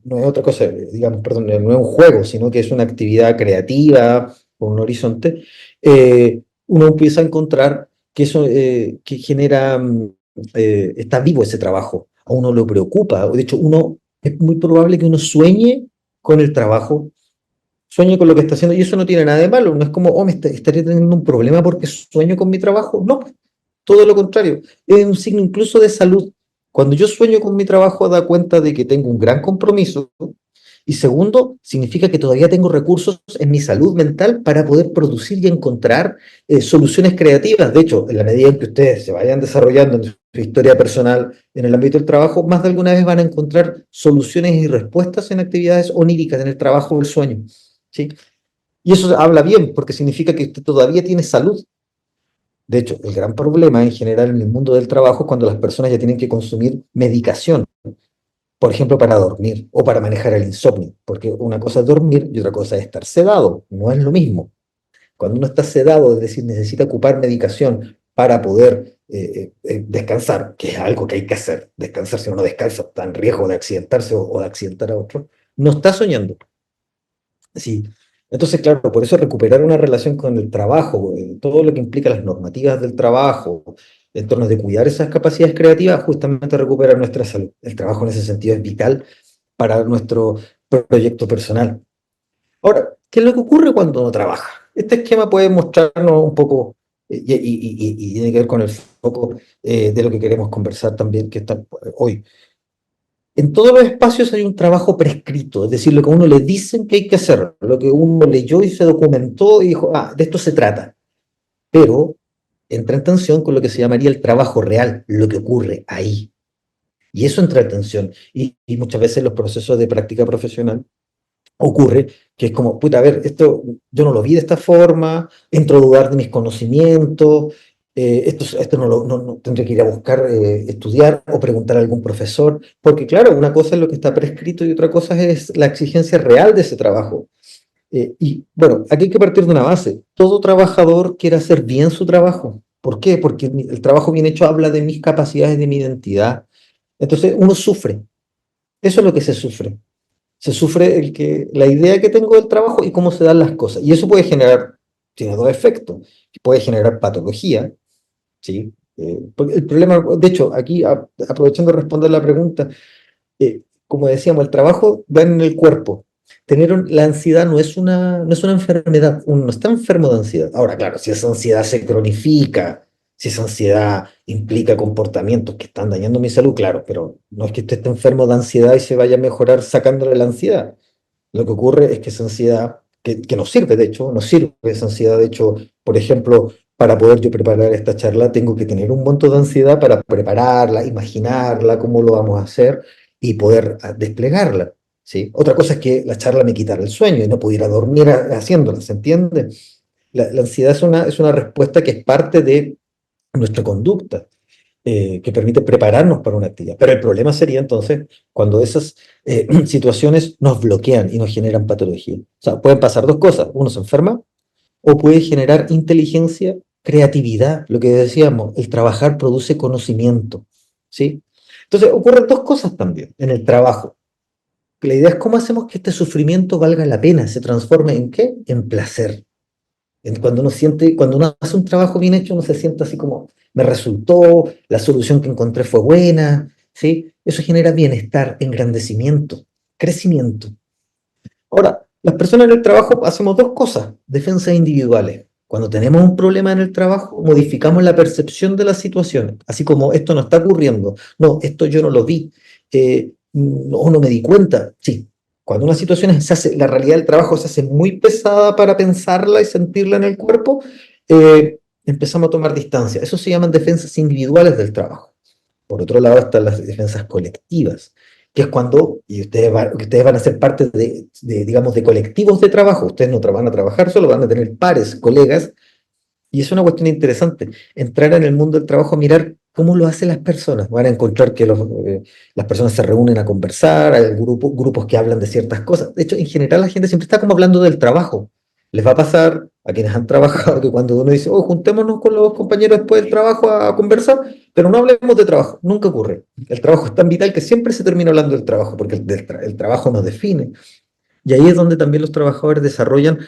no es otra cosa, digamos, perdón, no es un juego, sino que es una actividad creativa, con un horizonte, uno empieza a encontrar que eso que genera, está vivo ese trabajo. a uno lo preocupa. De hecho, es muy probable que uno sueñe con el trabajo, sueñe con lo que está haciendo, y eso no tiene nada de malo. No es como, estaría teniendo un problema porque sueño con mi trabajo. No, todo lo contrario. Es un signo incluso de salud. Cuando yo sueño con mi trabajo, da cuenta de que tengo un gran compromiso. Y segundo, significa que todavía tengo recursos en mi salud mental para poder producir y encontrar soluciones creativas. De hecho, en la medida en que ustedes se vayan desarrollando en su historia personal en el ámbito del trabajo, más de alguna vez van a encontrar soluciones y respuestas en actividades oníricas, en el trabajo o el sueño, ¿sí? Y eso habla bien, porque significa que usted todavía tiene salud. De hecho, el gran problema en general en el mundo del trabajo es cuando las personas ya tienen que consumir medicación, por ejemplo, para dormir o para manejar el insomnio, porque una cosa es dormir y otra cosa es estar sedado, no es lo mismo. Cuando uno está sedado, es decir, necesita ocupar medicación para poder descansar, que es algo que hay que hacer, descansar. Si uno no descansa, está en riesgo de accidentarse o de accidentar a otro, no está soñando. Sí. Entonces, claro, por eso recuperar una relación con el trabajo, todo lo que implica las normativas del trabajo, en torno de cuidar esas capacidades creativas, justamente recuperar nuestra salud. El trabajo en ese sentido es vital para nuestro proyecto personal. Ahora, ¿qué es lo que ocurre cuando uno trabaja? Este esquema puede mostrarnos un poco, y tiene que ver con el foco de lo que queremos conversar también, que está hoy. En todos los espacios hay un trabajo prescrito, es decir, lo que a uno le dicen que hay que hacer, lo que uno leyó y se documentó y dijo, de esto se trata. Pero entra en tensión con lo que se llamaría el trabajo real, lo que ocurre ahí. Y eso entra en tensión. Y muchas veces en los procesos de práctica profesional ocurre que es como, puta, a ver, esto yo no lo vi de esta forma, entro a dudar de mis conocimientos, esto no tendré que ir a buscar, estudiar o preguntar a algún profesor, porque claro, una cosa es lo que está prescrito y otra cosa es la exigencia real de ese trabajo. Y bueno, aquí hay que partir de una base. Todo trabajador quiere hacer bien su trabajo. ¿Por qué? Porque el trabajo bien hecho habla de mis capacidades, de mi identidad. Entonces uno sufre. Eso es lo que se sufre. Se sufre la idea que tengo del trabajo y cómo se dan las cosas. Y eso puede generar, tiene dos efectos. Puede generar patología, ¿sí? Porque el problema, de hecho, aquí aprovechando de responder la pregunta, como decíamos, el trabajo va en el cuerpo. La ansiedad no es una enfermedad, uno no está enfermo de ansiedad. Ahora, claro, si esa ansiedad se cronifica, si esa ansiedad implica comportamientos que están dañando mi salud, claro, pero no es que usted esté enfermo de ansiedad y se vaya a mejorar sacándole la ansiedad. Lo que ocurre es que esa ansiedad, que nos sirve, de hecho, nos sirve esa ansiedad, de hecho, por ejemplo, para poder yo preparar esta charla, tengo que tener un monto de ansiedad para prepararla, imaginarla, cómo lo vamos a hacer y poder desplegarla, ¿sí? Otra cosa es que la charla me quitara el sueño y no pudiera dormir haciéndola, ¿se entiende? La ansiedad es una respuesta que es parte de nuestra conducta, que permite prepararnos para una actividad. Pero el problema sería entonces cuando esas situaciones nos bloquean y nos generan patología. O sea, pueden pasar dos cosas. Uno se enferma o puede generar inteligencia, creatividad. Lo que decíamos, el trabajar produce conocimiento, ¿sí? Entonces ocurren dos cosas también en el trabajo. La idea es cómo hacemos que este sufrimiento valga la pena, se transforme en ¿qué? En placer. Cuando uno hace un trabajo bien hecho, uno se siente así como, me resultó, la solución que encontré fue buena, ¿sí? Eso genera bienestar, engrandecimiento, crecimiento. Ahora, las personas en el trabajo hacemos dos cosas, defensas individuales. Cuando tenemos un problema en el trabajo, modificamos la percepción de las situaciones, así como esto no está ocurriendo, no, esto yo no lo vi, no me di cuenta, sí. Cuando una situación la realidad del trabajo se hace muy pesada para pensarla y sentirla en el cuerpo, empezamos a tomar distancia. Eso se llaman defensas individuales del trabajo. Por otro lado están las defensas colectivas, que es cuando ustedes van a ser parte digamos, de colectivos de trabajo. Ustedes no van a trabajar solo, van a tener pares, colegas, y es una cuestión interesante, entrar en el mundo del trabajo, mirar cómo lo hacen las personas. Van a encontrar que las personas se reúnen a conversar, hay grupos que hablan de ciertas cosas. De hecho, en general la gente siempre está como hablando del trabajo. Les va a pasar a quienes han trabajado que cuando uno dice, juntémonos con los compañeros después del trabajo a conversar, pero no hablemos de trabajo, nunca ocurre. El trabajo es tan vital que siempre se termina hablando del trabajo, porque el trabajo nos define. Y ahí es donde también los trabajadores desarrollan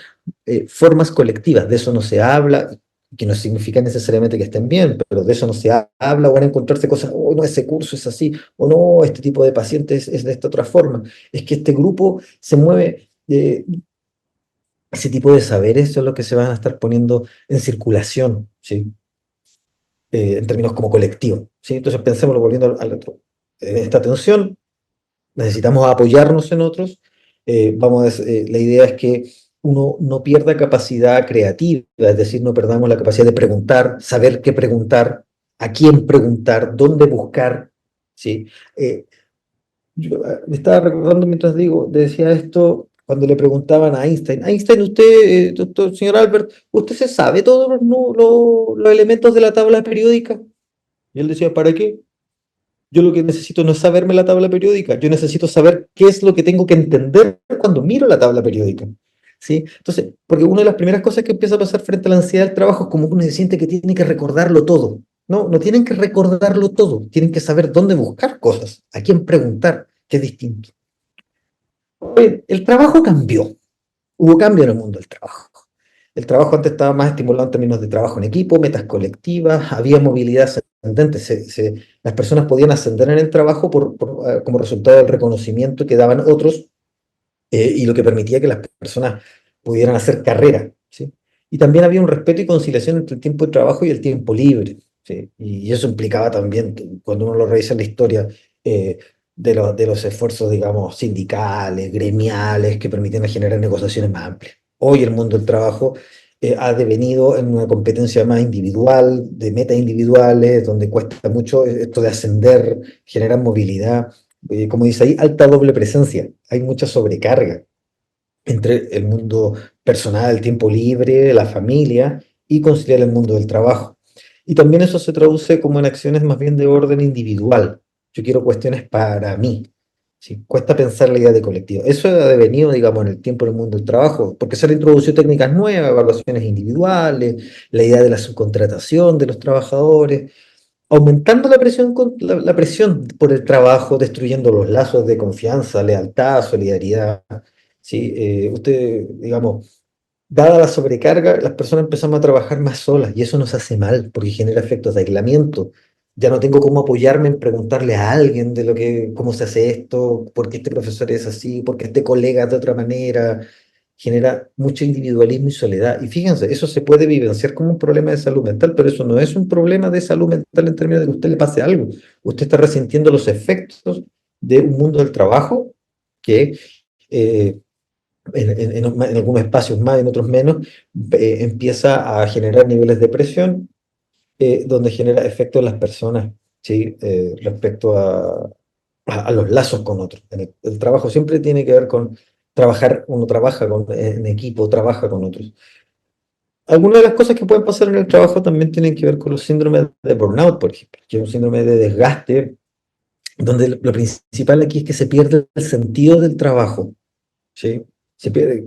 formas colectivas, de eso no se habla. que no significa necesariamente que estén bien, pero de eso no se habla, van a encontrarse cosas, oh, no, ese curso es así, o no, este tipo de pacientes es de esta otra forma. Es que este grupo se mueve, ese tipo de saberes son los que se van a estar poniendo en circulación, ¿sí? En términos como colectivo, ¿sí? Entonces pensémoslo volviendo al otro. En esta tensión necesitamos apoyarnos en otros. La idea es que uno no pierda capacidad creativa, es decir, no perdamos la capacidad de preguntar, saber qué preguntar, a quién preguntar, dónde buscar, ¿sí? Me estaba recordando mientras decía esto, cuando le preguntaban a Einstein, Einstein, usted, doctor, señor Albert, ¿usted se sabe todos los elementos de la tabla periódica? Y él decía, ¿para qué? Yo lo que necesito no es saberme la tabla periódica, yo necesito saber qué es lo que tengo que entender cuando miro la tabla periódica, ¿sí? Entonces, porque una de las primeras cosas que empieza a pasar frente a la ansiedad del trabajo es como que uno se siente que tiene que recordarlo todo. No, no tienen que recordarlo todo, tienen que saber dónde buscar cosas, a quién preguntar, que es distinto. Oye, el trabajo cambió, hubo cambio en el mundo del trabajo. El trabajo antes estaba más estimulado en términos de trabajo en equipo, metas colectivas, había movilidad ascendente, las personas podían ascender en el trabajo como resultado del reconocimiento que daban otros y lo que permitía que las personas pudieran hacer carrera, ¿sí? Y también había un respeto y conciliación entre el tiempo de trabajo y el tiempo libre, ¿sí? Y eso implicaba también, cuando uno lo revisa en la historia, de los esfuerzos, digamos, sindicales, gremiales, que permitían generar negociaciones más amplias. Hoy el mundo del trabajo ha devenido en una competencia más individual, de metas individuales, donde cuesta mucho esto de ascender, generar movilidad. Como dice ahí, alta doble presencia. Hay mucha sobrecarga entre el mundo personal, el tiempo libre, la familia y conciliar el mundo del trabajo. Y también eso se traduce como en acciones más bien de orden individual. Yo quiero cuestiones para mí. ¿Sí? Cuesta pensar la idea de colectivo. Eso ha devenido, digamos, en el tiempo del mundo del trabajo, porque se han introducido técnicas nuevas, evaluaciones individuales, la idea de la subcontratación de los trabajadores, aumentando la presión por el trabajo, destruyendo los lazos de confianza, lealtad, solidaridad. ¿Sí? Digamos, dada la sobrecarga, las personas empezamos a trabajar más solas y eso nos hace mal porque genera efectos de aislamiento. Ya no tengo cómo apoyarme en preguntarle a alguien cómo se hace esto, por qué este profesor es así, por qué este colega es de otra manera. Genera mucho individualismo y soledad. Y fíjense, eso se puede vivenciar como un problema de salud mental, pero eso no es un problema de salud mental en términos de que a usted le pase algo. Usted está resintiendo los efectos de un mundo del trabajo que eh, en algunos espacios más, en otros menos, empieza a generar niveles de presión, donde genera efectos en las personas, ¿sí? Respecto a los lazos con otros. El trabajo siempre tiene que ver con trabajar, uno trabaja en equipo, trabaja con otros. Algunas de las cosas que pueden pasar en el trabajo también tienen que ver con los síndromes de burnout, por ejemplo, que es un síndrome de desgaste, donde lo principal aquí es que se pierde el sentido del trabajo, ¿sí? Se pierde,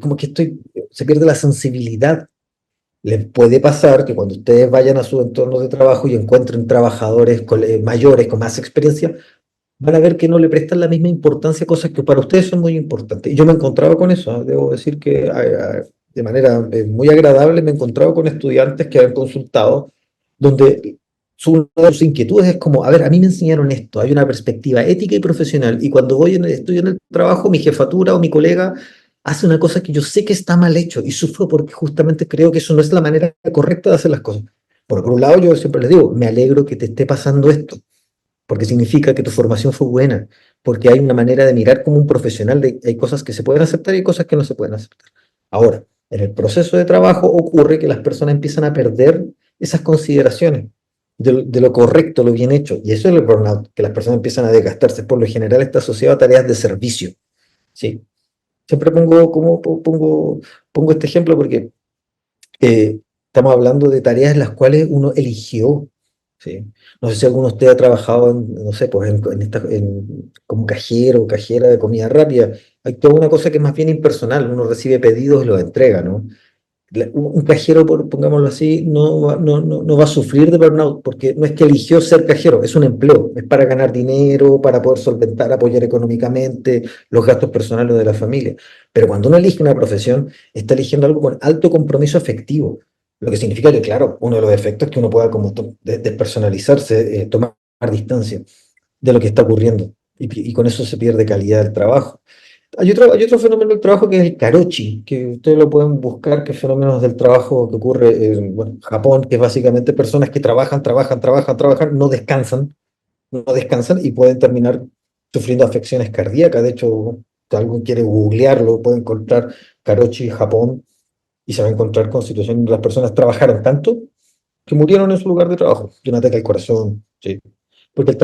se pierde la sensibilidad. Les puede pasar que cuando ustedes vayan a su entorno de trabajo y encuentren trabajadores mayores con más experiencia, van a ver que no le prestan la misma importancia a cosas que para ustedes son muy importantes. Y yo me encontraba con eso, ¿eh? Debo decir que de manera muy agradable me he encontrado con estudiantes que han consultado, donde una de sus inquietudes es como, a ver, a mí me enseñaron esto, hay una perspectiva ética y profesional, y cuando estoy en el trabajo, mi jefatura o mi colega hace una cosa que yo sé que está mal hecho, y sufro porque justamente creo que eso no es la manera correcta de hacer las cosas. Por un lado, yo siempre les digo, me alegro que te esté pasando esto, porque significa que tu formación fue buena, porque hay una manera de mirar como un profesional, hay cosas que se pueden aceptar y hay cosas que no se pueden aceptar. Ahora, en el proceso de trabajo ocurre que las personas empiezan a perder esas consideraciones de lo correcto, lo bien hecho, y eso es el burnout, que las personas empiezan a desgastarse. Por lo general está asociado a tareas de servicio, ¿sí? Siempre pongo este ejemplo porque estamos hablando de tareas en las cuales uno eligió, ¿sí? No sé si alguno de ustedes ha trabajado no sé, pues como cajero o cajera de comida rápida. Hay toda una cosa que es más bien impersonal, uno recibe pedidos y los entrega, ¿no? Un cajero, pongámoslo así, no va a sufrir de burnout porque no es que eligió ser cajero, es un empleo, es para ganar dinero, para poder solventar, apoyar económicamente los gastos personales de la familia. Pero cuando uno elige una profesión, está eligiendo algo con alto compromiso afectivo. Lo que significa que, claro, uno de los efectos es que uno pueda como despersonalizarse, tomar distancia de lo que está ocurriendo. Y con eso se pierde calidad del trabajo. Hay otro fenómeno del trabajo que es el karoshi, que ustedes lo pueden buscar, que es fenómenos del trabajo que ocurre en bueno, Japón, que es básicamente personas que trabajan, no descansan y pueden terminar sufriendo afecciones cardíacas. De hecho, si alguien quiere googlearlo, puede encontrar karoshi Japón y se va a encontrar con situaciones donde las personas trabajaron tanto que murieron en su lugar de trabajo, de un ataque al corazón, ¿sí? Porque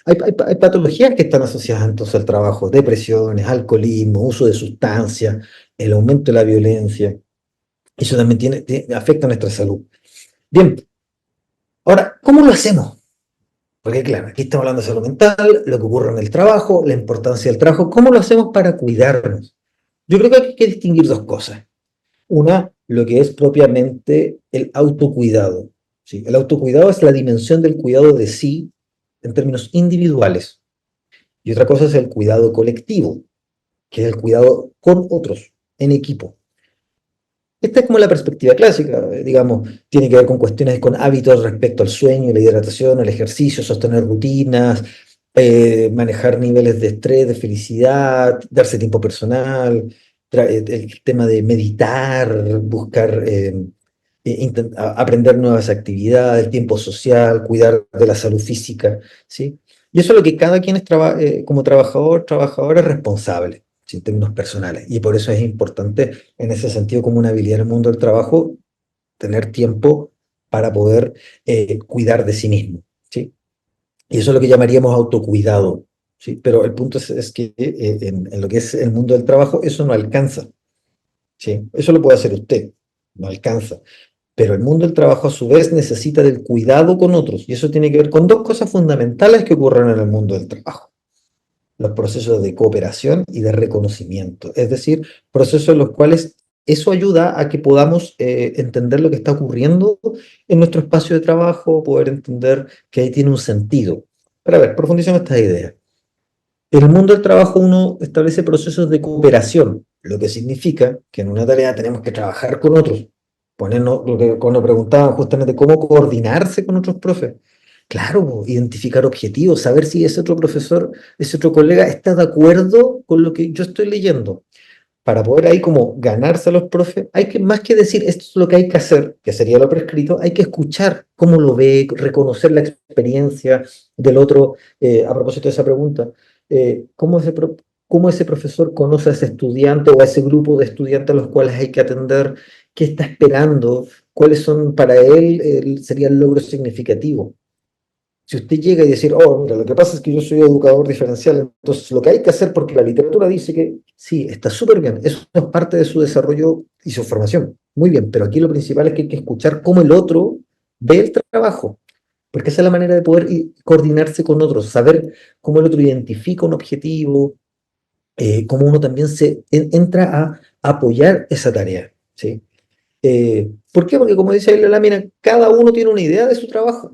hay patologías que están asociadas entonces al trabajo, depresiones, alcoholismo, uso de sustancias, el aumento de la violencia. Eso también afecta a nuestra salud. Bien, ahora, ¿cómo lo hacemos? Porque claro, aquí estamos hablando de salud mental, lo que ocurre en el trabajo, la importancia del trabajo. ¿Cómo lo hacemos para cuidarnos? Yo creo que hay que distinguir dos cosas. Una, lo que es propiamente el autocuidado, ¿sí? El autocuidado es la dimensión del cuidado de sí en términos individuales. Y otra cosa es el cuidado colectivo, que es el cuidado con otros, en equipo. Esta es como la perspectiva clásica, digamos, tiene que ver con cuestiones, con hábitos respecto al sueño, la hidratación, el ejercicio, sostener rutinas, manejar niveles de estrés, de felicidad, darse tiempo personal, el tema de meditar, buscar, aprender nuevas actividades, el tiempo social, cuidar de la salud física, ¿sí? Y eso es lo que cada quien es como trabajador es responsable, ¿sí? En términos personales. Y por eso es importante, en ese sentido, como una habilidad en el mundo del trabajo, tener tiempo para poder cuidar de sí mismo, ¿sí? Y eso es lo que llamaríamos autocuidado, ¿sí? Pero el punto es que en lo que es el mundo del trabajo, eso no alcanza, ¿sí? Eso lo puede hacer usted, no alcanza. Pero el mundo del trabajo a su vez necesita del cuidado con otros. Y eso tiene que ver con dos cosas fundamentales que ocurren en el mundo del trabajo. Los procesos de cooperación y de reconocimiento. Es decir, procesos en los cuales eso ayuda a que podamos entender lo que está ocurriendo en nuestro espacio de trabajo, poder entender que ahí tiene un sentido. Pero a ver, profundicemos esta idea. En el mundo del trabajo uno establece procesos de cooperación, lo que significa que en una tarea tenemos que trabajar con otros, ponernos, lo que cuando preguntaban justamente cómo coordinarse con otros profes. Claro, identificar objetivos, saber si ese otro profesor, ese otro colega está de acuerdo con lo que yo estoy leyendo. Para poder ahí como ganarse a los profes, hay que, más que decir esto es lo que hay que hacer, que sería lo prescrito, hay que escuchar cómo lo ve, reconocer la experiencia del otro. A propósito de esa pregunta, cómo ese profesor conoce a ese estudiante o a ese grupo de estudiantes a los cuales hay que atender, qué está esperando, cuáles son para él, sería el logro significativo. Si usted llega y decir, oh, mira, lo que pasa es que yo soy educador diferencial, entonces lo que hay que hacer, porque la literatura dice que sí, está súper bien, eso es parte de su desarrollo y su formación, muy bien, pero aquí lo principal es que hay que escuchar cómo el otro ve el trabajo, porque esa es la manera de poder coordinarse con otros, saber cómo el otro identifica un objetivo, cómo uno también entra a apoyar esa tarea, ¿sí? ¿Por qué? Porque como dice ahí la lámina, cada uno tiene una idea de su trabajo,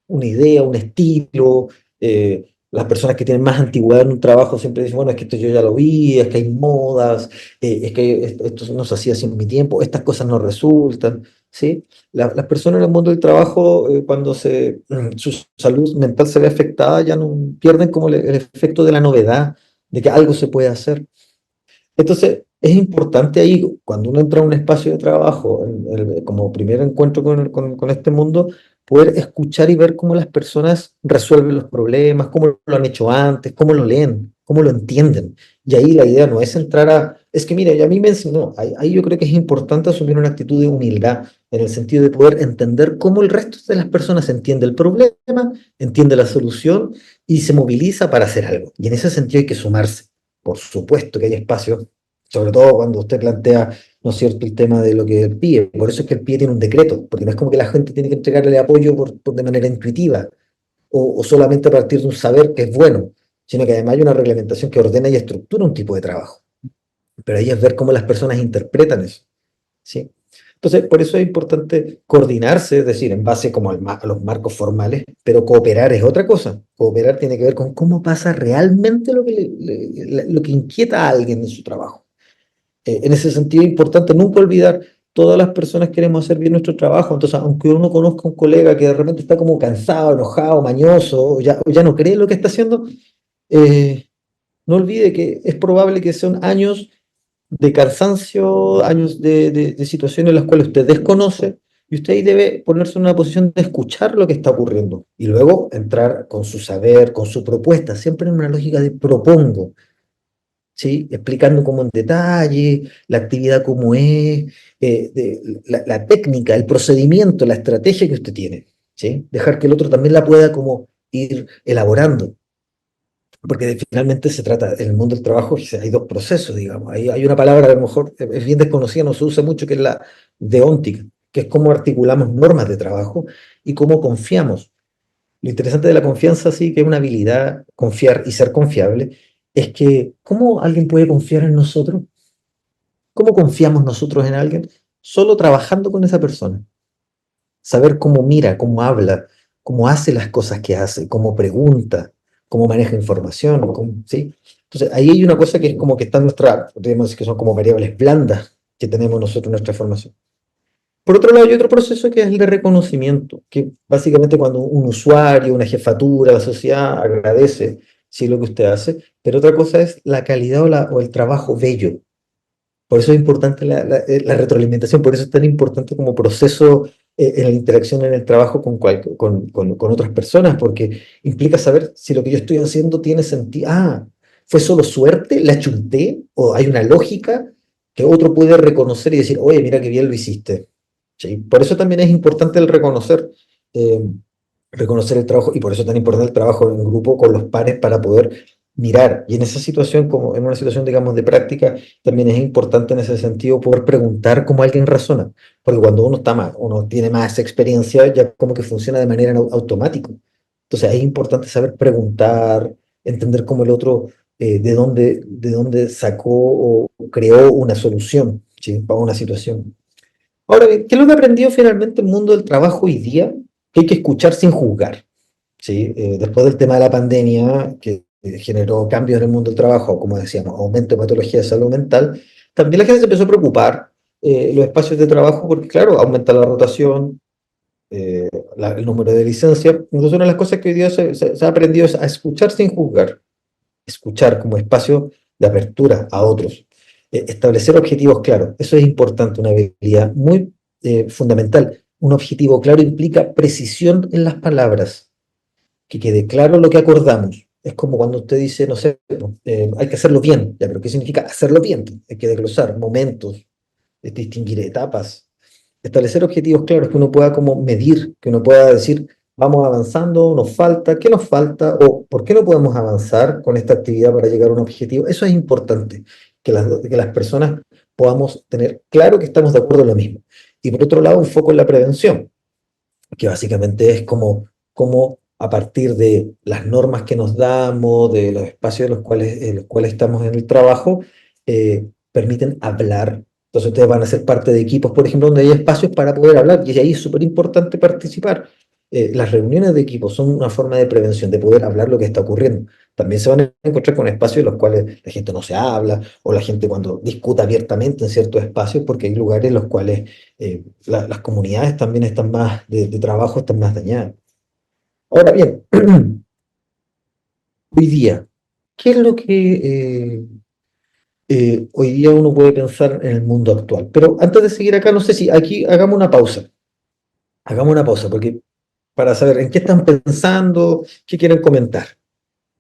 una idea, un estilo. Las personas que tienen más antigüedad en un trabajo siempre dicen, bueno, es que esto yo ya lo vi, es que hay modas, es que esto no se hacía así en mi tiempo, estas cosas no resultan, ¿sí? Las personas en el mundo del trabajo, cuando su salud mental se ve afectada, ya no pierden como el efecto de la novedad, de que algo se puede hacer. Entonces, es importante ahí, cuando uno entra a un espacio de trabajo, como primer encuentro con este mundo, poder escuchar y ver cómo las personas resuelven los problemas, cómo lo han hecho antes, cómo lo leen, cómo lo entienden. Y ahí la idea no es entrar es que mira, y a mí me enseñó, ahí yo creo que es importante asumir una actitud de humildad, en el sentido de poder entender cómo el resto de las personas entiende el problema, entiende la solución y se moviliza para hacer algo. Y en ese sentido hay que sumarse. Por supuesto que hay espacios, sobre todo cuando usted plantea, ¿no es cierto?, el tema de lo que es el PIE. Por eso es que el PIE tiene un decreto, porque no es como que la gente tiene que entregarle apoyo de manera intuitiva o solamente a partir de un saber que es bueno, sino que además hay una reglamentación que ordena y estructura un tipo de trabajo. Pero ahí es ver cómo las personas interpretan eso, ¿sí? Entonces, por eso es importante coordinarse, es decir, en base como a los marcos formales, pero cooperar es otra cosa. Cooperar tiene que ver con cómo pasa realmente lo que inquieta a alguien en su trabajo. En ese sentido es importante nunca olvidar todas las personas queremos hacer bien nuestro trabajo, entonces aunque uno conozca a un colega que de repente está como cansado, enojado, mañoso, o ya no cree lo que está haciendo, no olvide que es probable que sean años de cansancio, años de situaciones en las cuales usted desconoce, y usted ahí debe ponerse en una posición de escuchar lo que está ocurriendo, y luego entrar con su saber, con su propuesta, siempre en una lógica de propongo, ¿sí? Explicando como en detalle la actividad como es, la técnica, el procedimiento, la estrategia que usted tiene, ¿sí? Dejar que el otro también la pueda como ir elaborando. Porque finalmente se trata, en el mundo del trabajo hay dos procesos, digamos. Hay una palabra que a lo mejor es bien desconocida, no se usa mucho, que es la deóntica, que es cómo articulamos normas de trabajo y cómo confiamos. Lo interesante de la confianza, sí, que es una habilidad, confiar y ser confiable, es que ¿cómo alguien puede confiar en nosotros? ¿Cómo confiamos nosotros en alguien? Solo trabajando con esa persona. Saber cómo mira, cómo habla, cómo hace las cosas que hace, cómo pregunta, cómo maneja información, ¿sí? Entonces, ahí hay una cosa que es como que está en nuestra, podríamos decir que son como variables blandas que tenemos nosotros en nuestra formación. Por otro lado, hay otro proceso que es el de reconocimiento, que básicamente cuando un usuario, una jefatura, la sociedad agradece sí lo que usted hace, pero otra cosa es la calidad o el trabajo bello. Por eso es importante la retroalimentación, por eso es tan importante como proceso en la interacción en el trabajo con otras personas, porque implica saber si lo que yo estoy haciendo tiene sentido. Ah, ¿fue solo suerte? ¿La chunté? ¿O hay una lógica que otro puede reconocer y decir, oye, mira qué bien lo hiciste? ¿Sí? Por eso también es importante el eh, reconocer el trabajo, y por eso es tan importante el trabajo en grupo con los pares para poder mirar. Y en esa situación, como en una situación, digamos, de práctica, también es importante en ese sentido poder preguntar cómo alguien razona, porque cuando uno está más, uno tiene más experiencia, ya como que funciona de manera automática. Entonces es importante saber preguntar, entender cómo el otro, de dónde sacó o creó una solución, ¿sí? Para una situación. Ahora bien, ¿qué es lo que aprendió finalmente el mundo del trabajo hoy día? Que hay que escuchar sin juzgar, ¿sí? Después del tema de la pandemia, que generó cambios en el mundo del trabajo, como decíamos, aumento de patología de salud mental, también la gente se empezó a preocupar los espacios de trabajo porque, claro, aumenta la rotación, el número de licencias. Entonces, una de las cosas que hoy día se ha aprendido es a escuchar sin juzgar, escuchar como espacio de apertura a otros. Establecer objetivos claros, eso es importante, una habilidad muy fundamental. Un objetivo claro implica precisión en las palabras, que quede claro lo que acordamos. Es como cuando usted dice, no sé, hay que hacerlo bien, ya, pero ¿qué significa hacerlo bien? Hay que desglosar momentos, distinguir etapas, establecer objetivos claros que uno pueda como medir, que uno pueda decir, vamos avanzando, nos falta, ¿qué nos falta? O ¿por qué no podemos avanzar con esta actividad para llegar a un objetivo? Eso es importante, que las personas podamos tener claro que estamos de acuerdo en lo mismo. Y por otro lado, un foco en la prevención, que básicamente es como a partir de las normas que nos damos, de los espacios en los cuales estamos en el trabajo, permiten hablar. Entonces ustedes van a ser parte de equipos, por ejemplo, donde hay espacios para poder hablar, y ahí es súper importante participar. Las reuniones de equipo son una forma de prevención, de poder hablar lo que está ocurriendo. También se van a encontrar con espacios en los cuales la gente no se habla, o la gente cuando discuta abiertamente en ciertos espacios, porque hay lugares en los cuales las comunidades también están más, de trabajo están más dañadas. Ahora bien, hoy día, ¿qué es lo que hoy día uno puede pensar en el mundo actual? Pero antes de seguir acá, no sé si aquí hagamos una pausa, porque para saber en qué están pensando, qué quieren comentar.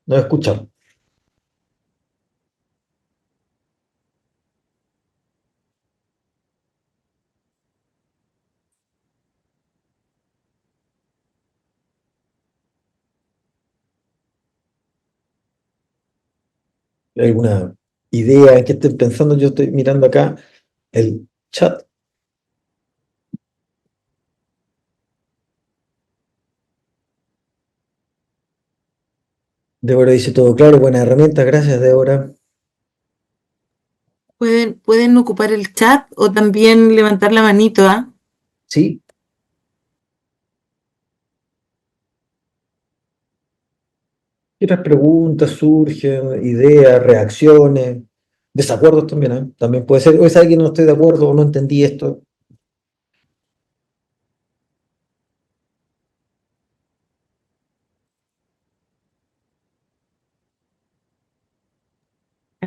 Nos escuchamos. ¿Hay alguna idea en qué estén pensando? Yo estoy mirando acá el chat. Débora dice todo claro, buenas herramientas, gracias Débora. Pueden ocupar el chat o también levantar la manito, ¿ah? Sí. ¿Qué otras preguntas surgen, ideas, reacciones, desacuerdos también, ¿eh? También puede ser, o es alguien no estoy de acuerdo o no entendí esto.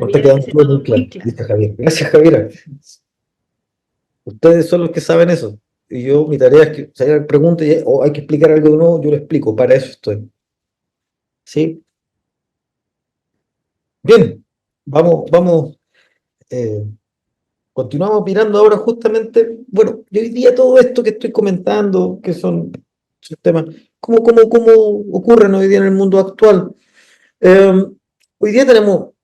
No está quedando todo muy claro, dice Javier. Gracias, Javiera. Ustedes son los que saben eso. Y yo, mi tarea es que si hay preguntas o hay que explicar algo de nuevo, yo lo explico. Para eso estoy. ¿Sí? Bien. Vamos. Continuamos mirando ahora justamente, bueno, y hoy día todo esto que estoy comentando, que son temas, ¿cómo ocurren hoy día en el mundo actual? Hoy día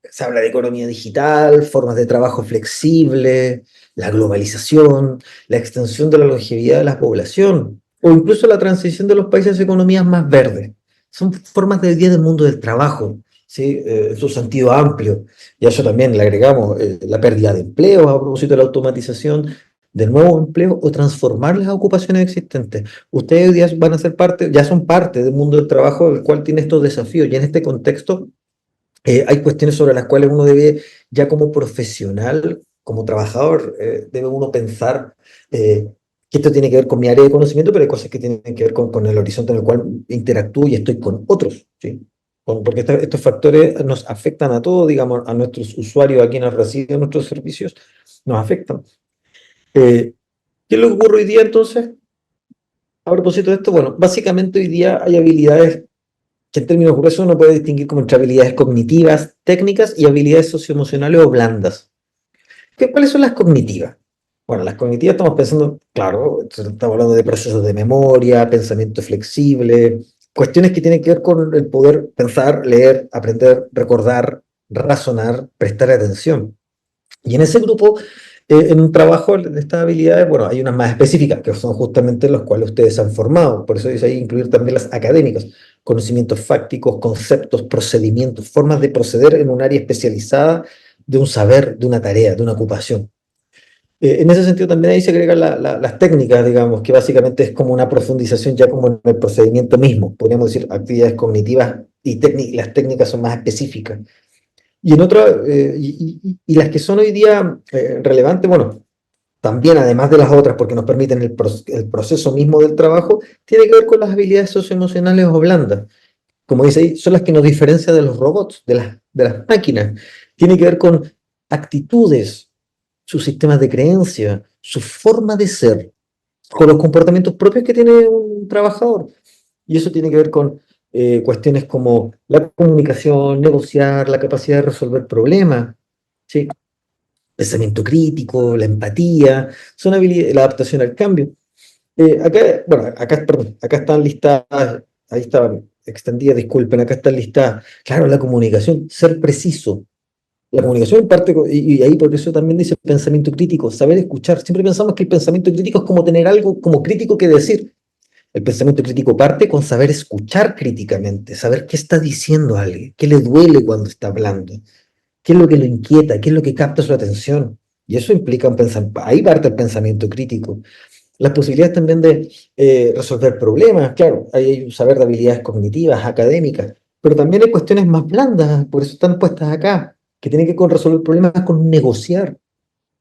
se habla de economía digital, formas de trabajo flexibles, la globalización, la extensión de la longevidad de la población, o incluso la transición de los países a economías más verdes. Son formas de hoy día del mundo del trabajo, ¿sí? En su sentido amplio. Y a eso también le agregamos la pérdida de empleos a propósito de la automatización, de nuevos empleos o transformar las ocupaciones existentes. Ustedes hoy día van a ser parte, ya son parte del mundo del trabajo, el cual tiene estos desafíos. Y en este contexto hay cuestiones sobre las cuales uno debe, ya como profesional, como trabajador, debe uno pensar que esto tiene que ver con mi área de conocimiento, pero hay cosas que tienen que ver con el horizonte en el cual interactúo y estoy con otros, ¿sí? Porque estos factores nos afectan a todos, digamos, a nuestros usuarios, a quienes reciben nuestros servicios, nos afectan. ¿Qué es lo que ocurre hoy día entonces? A propósito de esto, bueno, básicamente hoy día hay habilidades que en términos gruesos uno puede distinguir como entre habilidades cognitivas, técnicas y habilidades socioemocionales o blandas. ¿Cuáles son las cognitivas? Bueno, las cognitivas estamos pensando, claro, estamos hablando de procesos de memoria, pensamiento flexible, cuestiones que tienen que ver con el poder pensar, leer, aprender, recordar, razonar, prestar atención. Y en ese grupo, en un trabajo de estas habilidades, bueno, hay unas más específicas, que son justamente los cuales ustedes han formado. Por eso dice ahí incluir también las académicas, conocimientos fácticos, conceptos, procedimientos, formas de proceder en un área especializada de un saber, de una tarea, de una ocupación. En ese sentido también ahí se agregan las técnicas, digamos, que básicamente es como una profundización ya como en el procedimiento mismo. Podríamos decir actividades cognitivas y las técnicas son más específicas. Y en otra, y las que son hoy día relevantes, bueno, también además de las otras, porque nos permiten el proceso mismo del trabajo, tiene que ver con las habilidades socioemocionales o blandas. Como dice ahí, son las que nos diferencian de los robots, de las máquinas. Tiene que ver con actitudes, sus sistemas de creencia, su forma de ser, con los comportamientos propios que tiene un trabajador. Y eso tiene que ver con cuestiones como la comunicación, negociar, la capacidad de resolver problemas, ¿sí? Pensamiento crítico, la empatía, son habilidades, la adaptación al cambio. Acá están listadas, ahí estaban extendidas, disculpen, acá están listadas. Claro, la comunicación, ser preciso. La comunicación en parte, y ahí por eso también dice pensamiento crítico, saber escuchar. Siempre pensamos que el pensamiento crítico es como tener algo como crítico que decir. El pensamiento crítico parte con saber escuchar críticamente, saber qué está diciendo alguien, qué le duele cuando está hablando, qué es lo que lo inquieta, qué es lo que capta su atención. Y eso implica ahí parte el pensamiento crítico. Las posibilidades también de resolver problemas, claro, hay un saber de habilidades cognitivas, académicas, pero también hay cuestiones más blandas, por eso están puestas acá, que tienen que ver con resolver problemas, con negociar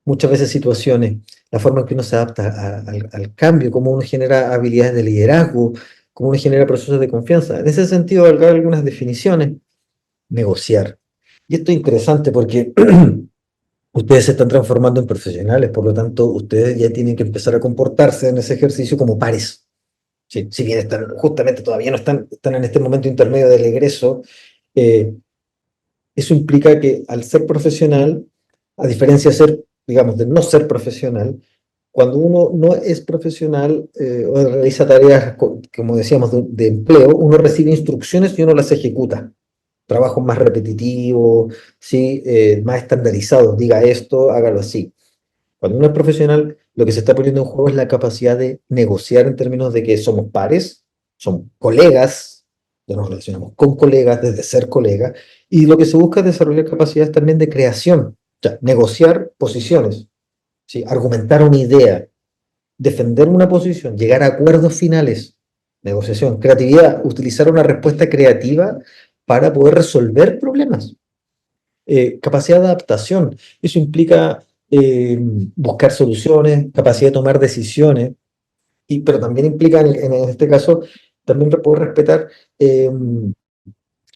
muchas veces situaciones, la forma en que uno se adapta al cambio, cómo uno genera habilidades de liderazgo, cómo uno genera procesos de confianza. En ese sentido, acá hay algunas definiciones. Negociar. Y esto es interesante porque ustedes se están transformando en profesionales, por lo tanto, ustedes ya tienen que empezar a comportarse en ese ejercicio como pares. Sí, si bien justamente todavía no están en este momento intermedio del egreso, eso implica que al ser profesional, a diferencia de ser, digamos, de no ser profesional, cuando uno no es profesional o realiza tareas, como decíamos, de empleo, uno recibe instrucciones y uno las ejecuta. Trabajos más repetitivos, ¿sí? Más estandarizados, diga esto, hágalo así. Cuando uno es profesional, lo que se está poniendo en juego es la capacidad de negociar en términos de que somos pares, son colegas, ya nos relacionamos con colegas desde ser colegas, y lo que se busca es desarrollar capacidades también de creación, o sea, negociar posiciones, ¿sí? Argumentar una idea, defender una posición, llegar a acuerdos finales, negociación, creatividad, utilizar una respuesta creativa para poder resolver problemas. Capacidad de adaptación, eso implica buscar soluciones, capacidad de tomar decisiones, pero también implica en este caso también poder respetar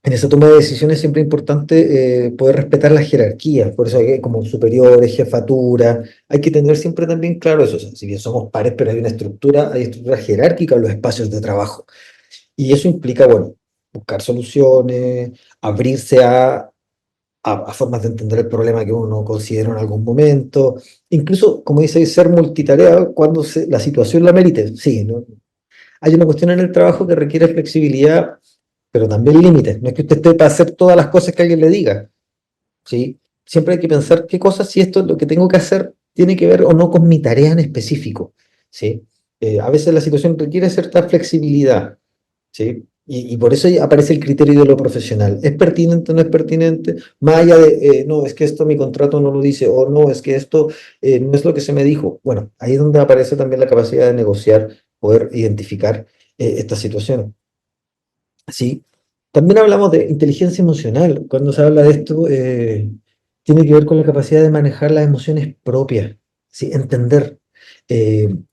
en esa toma de decisiones siempre es importante poder respetar las jerarquías, por eso hay como superiores, jefatura, hay que tener siempre también claro eso, o sea, si bien somos pares, pero hay estructura jerárquica en los espacios de trabajo, y eso implica, bueno, buscar soluciones, abrirse a formas de entender el problema que uno considera en algún momento, incluso, como dice, ser multitarea cuando la situación la merite, sí, ¿no? Hay una cuestión en el trabajo que requiere flexibilidad, pero también límites. No es que usted esté para hacer todas las cosas que alguien le diga, ¿sí? Siempre hay que pensar qué cosas, si esto es lo que tengo que hacer, tiene que ver o no con mi tarea en específico, ¿sí? A veces la situación requiere cierta flexibilidad, ¿sí? Y por eso ahí aparece el criterio de lo profesional. ¿Es pertinente o no es pertinente? Más allá de, no, es que esto mi contrato no lo dice, o no, es que esto no es lo que se me dijo. Bueno, ahí es donde aparece también la capacidad de negociar, poder identificar estas situaciones. ¿Sí? También hablamos de inteligencia emocional. Cuando se habla de esto, tiene que ver con la capacidad de manejar las emociones propias, ¿sí? Entender,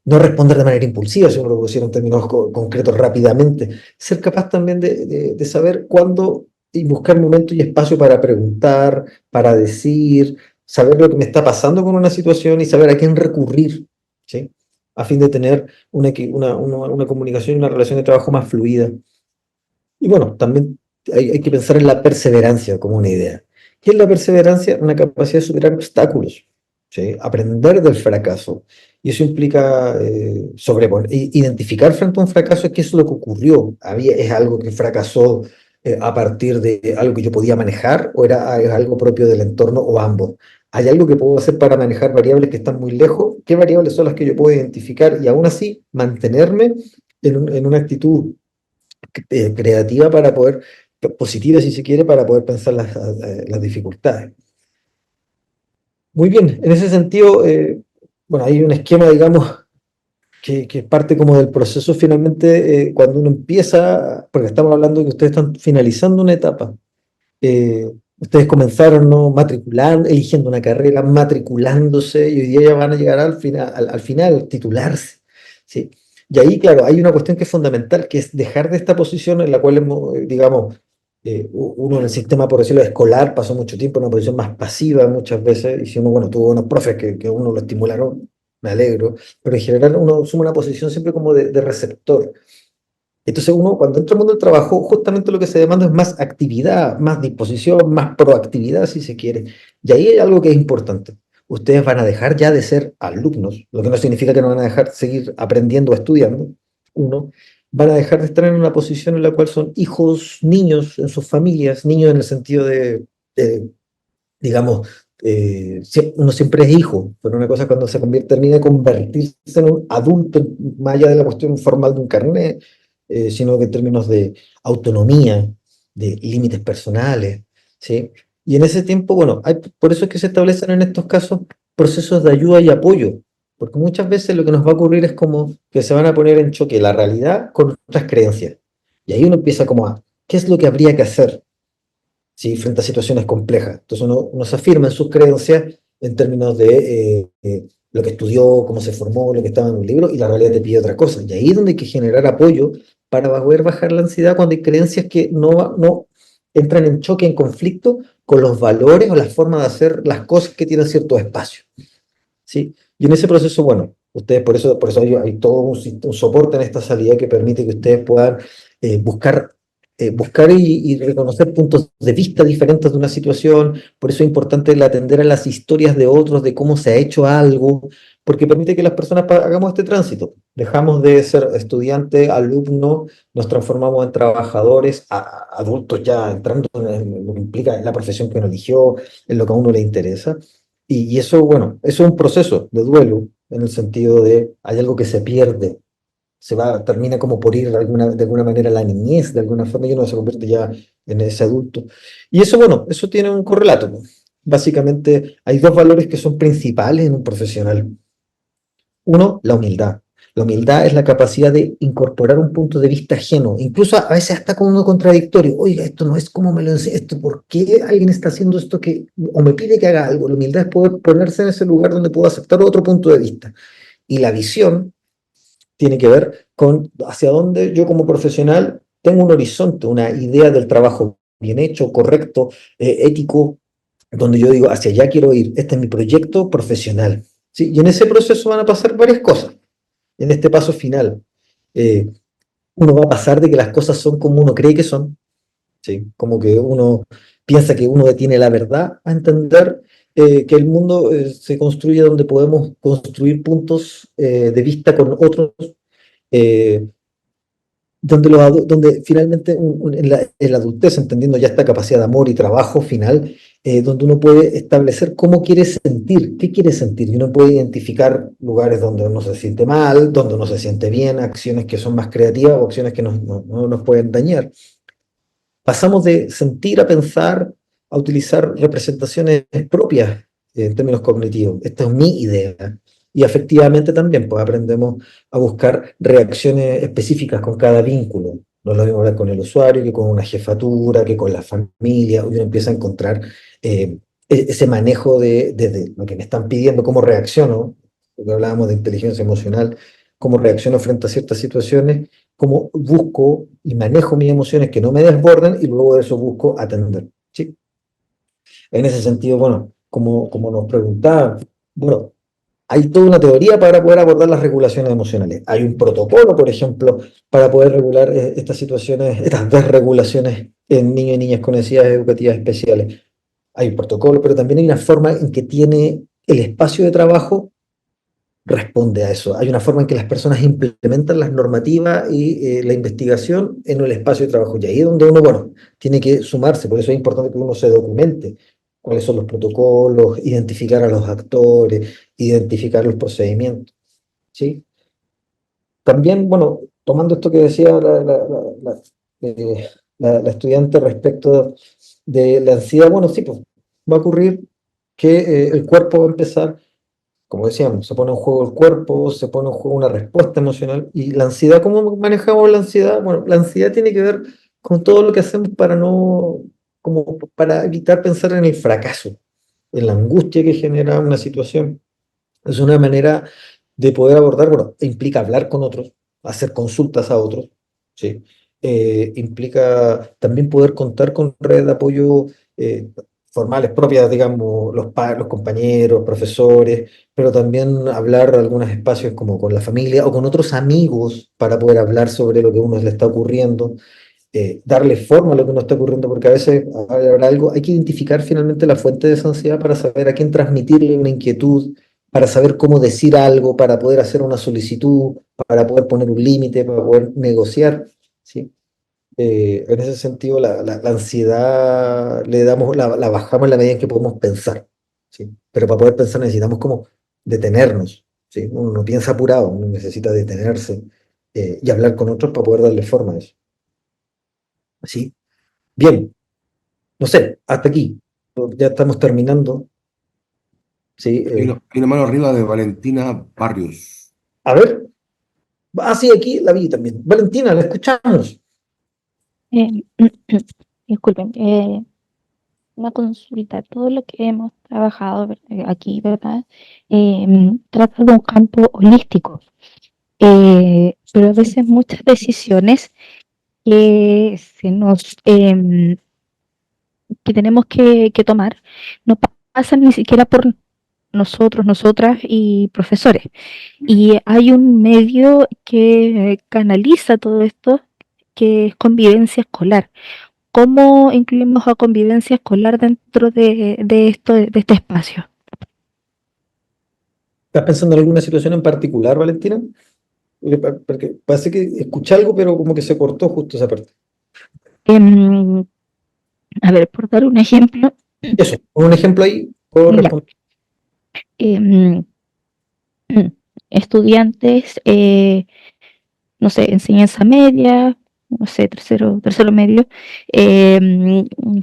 no responder de manera impulsiva, si uno lo pusiera en términos concretos rápidamente. Ser capaz también de saber cuándo y buscar momento y espacio para preguntar, para decir, saber lo que me está pasando con una situación y saber a quién recurrir, ¿sí? A fin de tener una comunicación y una relación de trabajo más fluida. Y bueno, también hay que pensar en la perseverancia como una idea. ¿Qué es la perseverancia? Una capacidad de superar obstáculos, ¿sí? Aprender del fracaso. Y eso implica identificar frente a un fracaso qué es lo que ocurrió. ¿Es algo que fracasó a partir de algo que yo podía manejar o es algo propio del entorno o ambos? ¿Hay algo que puedo hacer para manejar variables que están muy lejos? ¿Qué variables son las que yo puedo identificar y aún así mantenerme en una actitud creativa para poder, positiva si se quiere, para poder pensar las dificultades? Muy bien, en ese sentido, bueno, hay un esquema, digamos, que parte como del proceso finalmente cuando uno empieza, porque estamos hablando de que ustedes están finalizando una etapa. Ustedes comenzaron, ¿no?, matriculando, eligiendo una carrera, matriculándose, y hoy día ya van a llegar al final, titularse, ¿sí? Y ahí, claro, hay una cuestión que es fundamental, que es dejar de esta posición en la cual, digamos, uno en el sistema, por decirlo, escolar pasó mucho tiempo en una posición más pasiva muchas veces, y si uno, bueno, tuvo unos profes que uno lo estimularon, me alegro, pero en general uno asume una posición siempre como de receptor. Entonces uno cuando entra al mundo del trabajo, justamente lo que se demanda es más actividad, más disposición, más proactividad si se quiere. Y ahí hay algo que es importante. Ustedes van a dejar ya de ser alumnos, lo que no significa que no van a dejar seguir aprendiendo o estudiando. Uno, van a dejar de estar en una posición en la cual son hijos, niños en sus familias, niños en el sentido de, digamos, uno siempre es hijo, pero una cosa cuando se convierte, termina de convertirse en un adulto, más allá de la cuestión formal de un carnet, sino que en términos de autonomía, de límites personales, ¿sí? Y en ese tiempo, bueno, por eso es que se establecen en estos casos procesos de ayuda y apoyo, porque muchas veces lo que nos va a ocurrir es como que se van a poner en choque la realidad con nuestras creencias. Y ahí uno empieza como a, ¿qué es lo que habría que hacer? ¿Sí? Frente a situaciones complejas. Entonces uno se afirma en sus creencias en términos de lo que estudió, cómo se formó, lo que estaba en un libro, y la realidad te pide otra cosa. Y ahí es donde hay que generar apoyo para poder bajar la ansiedad cuando hay creencias que no entran en choque, en conflicto con los valores o las formas de hacer las cosas que tienen cierto espacio, ¿sí? Y en ese proceso, bueno, ustedes por eso hay todo un soporte en esta salida que permite que ustedes puedan buscar y reconocer puntos de vista diferentes de una situación. Por eso es importante el atender a las historias de otros, de cómo se ha hecho algo, porque permite que las personas hagamos este tránsito. Dejamos de ser estudiantes, alumnos, nos transformamos en trabajadores, adultos ya entrando en lo que implica la profesión que uno eligió, en lo que a uno le interesa. Y eso, bueno, eso es un proceso de duelo, en el sentido de hay algo que se pierde, termina como por ir de alguna manera la niñez, de alguna forma, y uno se convierte ya en ese adulto. Y eso, bueno, eso tiene un correlato, pues. Básicamente, hay dos valores que son principales en un profesional. Uno, la humildad. La humildad es la capacidad de incorporar un punto de vista ajeno, incluso a veces hasta como uno contradictorio. Oiga, esto no es como me lo enseñé, esto, ¿por qué alguien está haciendo esto o me pide que haga algo? La humildad es poder ponerse en ese lugar donde puedo aceptar otro punto de vista. Y la visión tiene que ver con hacia dónde yo como profesional tengo un horizonte, una idea del trabajo bien hecho, correcto, ético, donde yo digo, hacia allá quiero ir, este es mi proyecto profesional, ¿sí? Y en ese proceso van a pasar varias cosas. En este paso final, eh, uno va a pasar de que las cosas son como uno cree que son, ¿sí? Como que uno piensa que uno tiene la verdad, a entender que el mundo se construye donde podemos construir puntos de vista con otros, eh, donde finalmente en la adultez, entendiendo ya esta capacidad de amor y trabajo final, donde uno puede establecer cómo quiere sentir, qué quiere sentir, y uno puede identificar lugares donde uno se siente mal, donde uno se siente bien, acciones que son más creativas o acciones que no nos pueden dañar. Pasamos de sentir a pensar, a utilizar representaciones propias en términos cognitivos. Esta es mi idea. Y afectivamente también, pues aprendemos a buscar reacciones específicas con cada vínculo. No es lo mismo hablar con el usuario que con una jefatura, que con la familia. Uno empieza a encontrar ese manejo de lo que me están pidiendo, cómo reacciono, porque hablábamos de inteligencia emocional, cómo reacciono frente a ciertas situaciones, cómo busco y manejo mis emociones que no me desborden y luego de eso busco atender, ¿sí? En ese sentido, bueno, como nos preguntaban, bueno, hay toda una teoría para poder abordar las regulaciones emocionales. Hay un protocolo, por ejemplo, para poder regular estas situaciones, estas desregulaciones en niños y niñas con necesidades educativas especiales. Hay un protocolo, pero también hay una forma en que tiene el espacio de trabajo responde a eso. Hay una forma en que las personas implementan las normativas y la investigación en el espacio de trabajo. Y ahí es donde uno, bueno, tiene que sumarse. Por eso es importante que uno se documente cuáles son los protocolos, identificar a los actores, identificar los procedimientos, ¿sí? También, bueno, tomando esto que decía la estudiante respecto de la ansiedad, bueno, sí, pues va a ocurrir que el cuerpo va a empezar, como decíamos, se pone en juego el cuerpo, se pone en juego una respuesta emocional. Y la ansiedad, ¿cómo manejamos la ansiedad? Bueno, la ansiedad tiene que ver con todo lo que hacemos para no, como para evitar pensar en el fracaso, en la angustia que genera una situación. Es una manera de poder abordar, bueno, implica hablar con otros, hacer consultas a otros, ¿sí? Implica también poder contar con redes de apoyo formales propias, digamos, los compañeros, profesores, pero también hablar algunos espacios como con la familia o con otros amigos para poder hablar sobre lo que a uno le está ocurriendo, darle forma a lo que nos está ocurriendo, porque a veces habrá algo, hay que identificar finalmente la fuente de esa ansiedad para saber a quién transmitirle una inquietud, para saber cómo decir algo, para poder hacer una solicitud, para poder poner un límite, para poder negociar, ¿sí? En ese sentido, la ansiedad la bajamos en la medida en que podemos pensar, ¿sí? Pero para poder pensar necesitamos como detenernos, ¿sí? Uno no piensa apurado, uno necesita detenerse y hablar con otros para poder darle forma a eso, ¿sí? Bien, no sé, hasta aquí. Ya estamos terminando. ¿Sí? Hay una mano arriba de Valentina Barrios. A ver. Ah, sí, aquí la vi también. Valentina, la escuchamos. Disculpen, una consulta. Todo lo que hemos trabajado aquí, ¿verdad? Trata de un campo holístico, pero a veces muchas decisiones que que tenemos que tomar no pasan ni siquiera por nosotros, nosotras y profesores. Y hay un medio que canaliza todo esto, que es convivencia escolar. ¿Cómo incluimos a convivencia escolar dentro de este espacio? ¿Estás pensando en alguna situación en particular, Valentina? Porque parece que escuché algo, pero como que se cortó justo esa parte. A ver, por dar un ejemplo. Eso, un ejemplo ahí, puedo responder. Estudiantes, no sé, enseñanza media, no sé, tercero medio,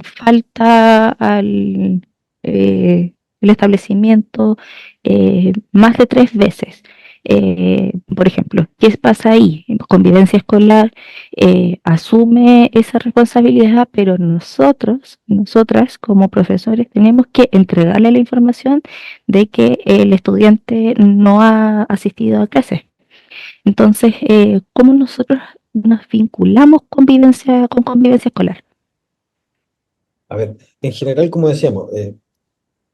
falta al el establecimiento más de 3 veces. Por ejemplo, ¿qué pasa ahí? Convivencia escolar asume esa responsabilidad, pero nosotras como profesores tenemos que entregarle la información de que el estudiante no ha asistido a clases. Entonces, ¿cómo nosotros nos vinculamos con convivencia escolar? A ver, en general, como decíamos,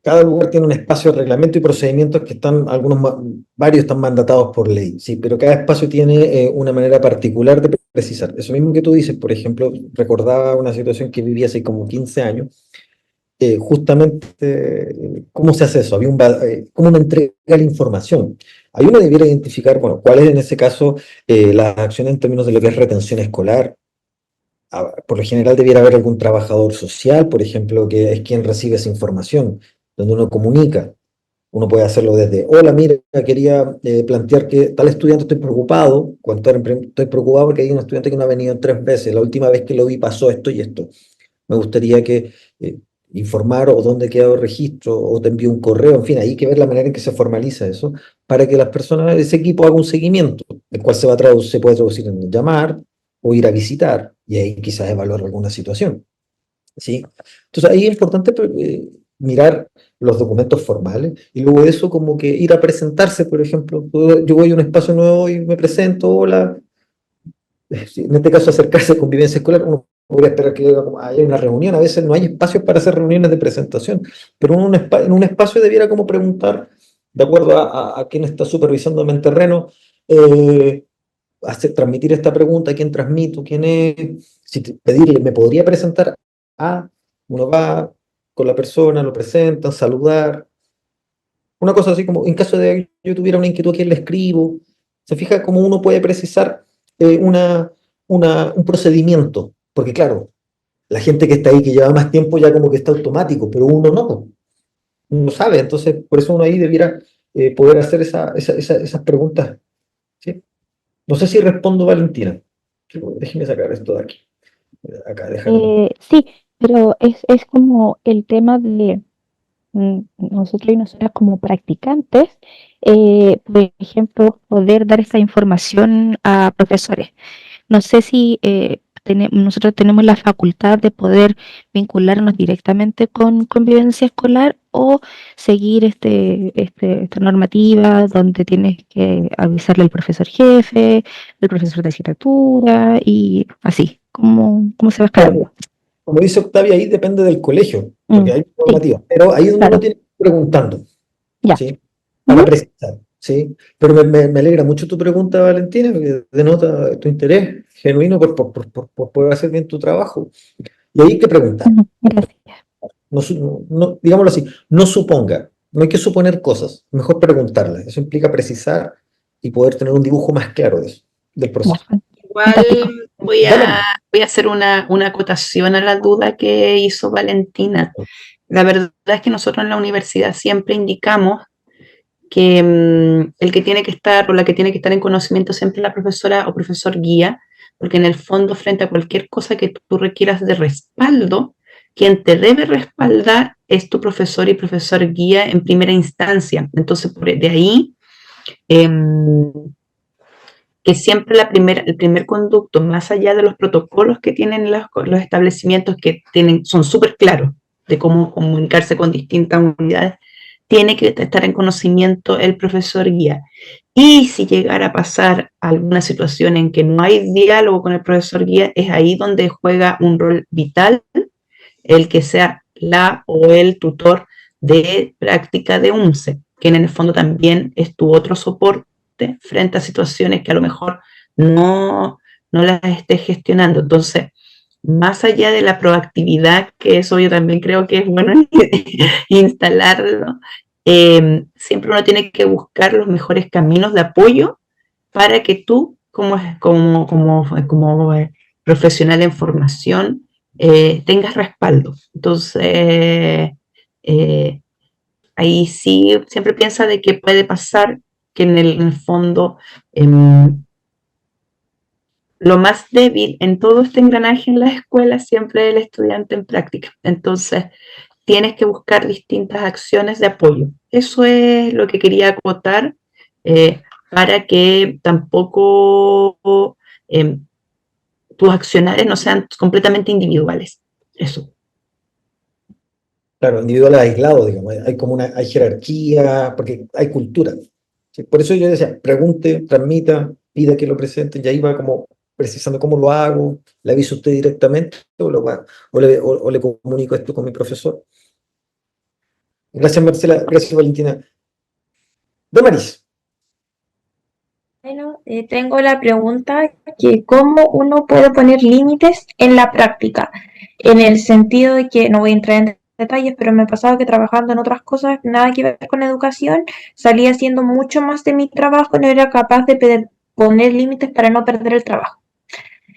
cada lugar tiene un espacio de reglamento y procedimientos que están, varios están mandatados por ley, sí, pero cada espacio tiene una manera particular de precisar. Eso mismo que tú dices, por ejemplo, recordaba una situación que viví hace como 15 años, justamente, ¿cómo se hace eso? ¿Cómo me entrega la información? Ahí uno debiera identificar, bueno, cuál es en ese caso las acciones en términos de lo que es retención escolar. Por lo general debiera haber algún trabajador social, por ejemplo, que es quien recibe esa información, donde uno comunica. Uno puede hacerlo desde, hola, mira, quería plantear que tal estudiante estoy preocupado, estoy preocupado porque hay un estudiante que no ha venido 3 veces, la última vez que lo vi pasó esto y esto. Me gustaría que informar o dónde quedó el registro o te envío un correo, en fin, hay que ver la manera en que se formaliza eso para que las personas de ese equipo hagan un seguimiento, el cual se puede traducir en llamar o ir a visitar y ahí quizás evaluar alguna situación, ¿sí? Entonces ahí es importante mirar los documentos formales y luego de eso como que ir a presentarse, por ejemplo, yo voy a un espacio nuevo y me presento, hola, en este caso acercarse a convivencia escolar, uno podría esperar que haya una reunión, a veces no hay espacios para hacer reuniones de presentación, pero en un espacio debiera como preguntar, de acuerdo a quién está supervisando en el terreno, transmitir esta pregunta, quién transmito, quién es, pedirle, ¿me podría presentar? Uno va con la persona, lo presentan, saludar, una cosa así como, en caso de que yo tuviera una inquietud, ¿a quién le escribo? Se fija cómo uno puede precisar un procedimiento, porque claro, la gente que está ahí, que lleva más tiempo, ya como que está automático, pero uno no, uno sabe, entonces por eso uno ahí debiera poder hacer esas preguntas, ¿sí? No sé si respondo, Valentina. Déjeme sacar esto de aquí. Acá, déjame. Sí, pero es como el tema de nosotros y nosotras como practicantes, por ejemplo, poder dar esa información a profesores. No sé si nosotros tenemos la facultad de poder vincularnos directamente con convivencia escolar o seguir esta normativa donde tienes que avisarle al profesor jefe, al profesor de asignatura y así. ¿Cómo se va escalando? Como dice Octavia, ahí depende del colegio, porque hay Sí, normativas, pero ahí es donde claro, uno tiene que ir preguntando, ya. ¿sí? Para precisar, ¿sí? Pero me alegra mucho tu pregunta, Valentina, porque denota tu interés genuino por poder hacer bien tu trabajo. Y ahí hay que preguntar. Ujú, gracias. Digámoslo así, no suponga, no hay que suponer cosas, mejor preguntarlas. Eso implica precisar y poder tener un dibujo más claro de eso, del Ya, proceso. fantástico. Igual voy Dale. voy a hacer una acotación a la duda que hizo Valentina. La verdad es que nosotros en la universidad siempre indicamos que el que tiene que estar o la que tiene que estar en conocimiento siempre es la profesora o profesor guía, porque en el fondo frente a cualquier cosa que tú requieras de respaldo, quien te debe respaldar es tu profesor y profesor guía en primera instancia. Entonces, de ahí eh, que siempre el primer conducto, más allá de los protocolos que tienen los establecimientos que son súper claros de cómo comunicarse con distintas unidades, tiene que estar en conocimiento el profesor guía. Y si llegara a pasar alguna situación en que no hay diálogo con el profesor guía, es ahí donde juega un rol vital el que sea la o el tutor de práctica de UNCE, que en el fondo también es tu otro soporte frente a situaciones que a lo mejor no las estés gestionando. Entonces, más allá de la proactividad, que eso yo también creo que es bueno instalarlo, siempre uno tiene que buscar los mejores caminos de apoyo para que tú, como profesional en formación, tengas respaldo. Entonces, ahí sí siempre piensa de que puede pasar que en el fondo lo más débil en todo este engranaje en la escuela siempre es el estudiante en práctica. Entonces, tienes que buscar distintas acciones de apoyo. Eso es lo que quería acotar para que tampoco tus accionarios no sean completamente individuales. Eso. Claro, individual aislado, digamos, hay como hay jerarquía, porque hay cultura. ¿Sí? Por eso yo decía, pregunte, transmita, pida que lo presenten, y ahí va como precisando cómo lo hago, le aviso a usted directamente o le comunico esto con mi profesor. Gracias, Marcela. Gracias, Valentina. Damaris. Bueno, tengo la pregunta que cómo uno puede poner límites en la práctica, en el sentido de que, no voy a entrar en detalles, pero me pasaba que trabajando en otras cosas, nada que ver con educación, salía haciendo mucho más de mi trabajo, no era capaz de poner límites para no perder el trabajo.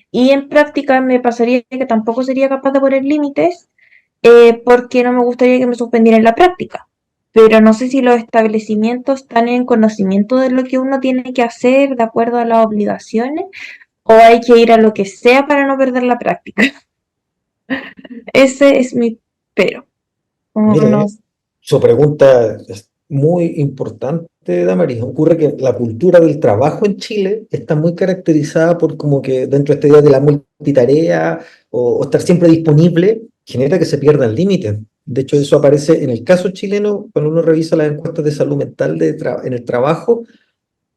Y en práctica me pasaría que tampoco sería capaz de poner límites porque no me gustaría que me suspendieran la práctica. Pero no sé si los establecimientos están en conocimiento de lo que uno tiene que hacer de acuerdo a las obligaciones o hay que ir a lo que sea para no perder la práctica. Ese es mi pero. Mire, su pregunta es muy importante, Damaris. Ocurre que la cultura del trabajo en Chile está muy caracterizada por como que dentro de esta idea de la multitarea o estar siempre disponible, genera que se pierda el límite. De hecho, eso aparece en el caso chileno, cuando uno revisa las encuestas de salud mental en el trabajo.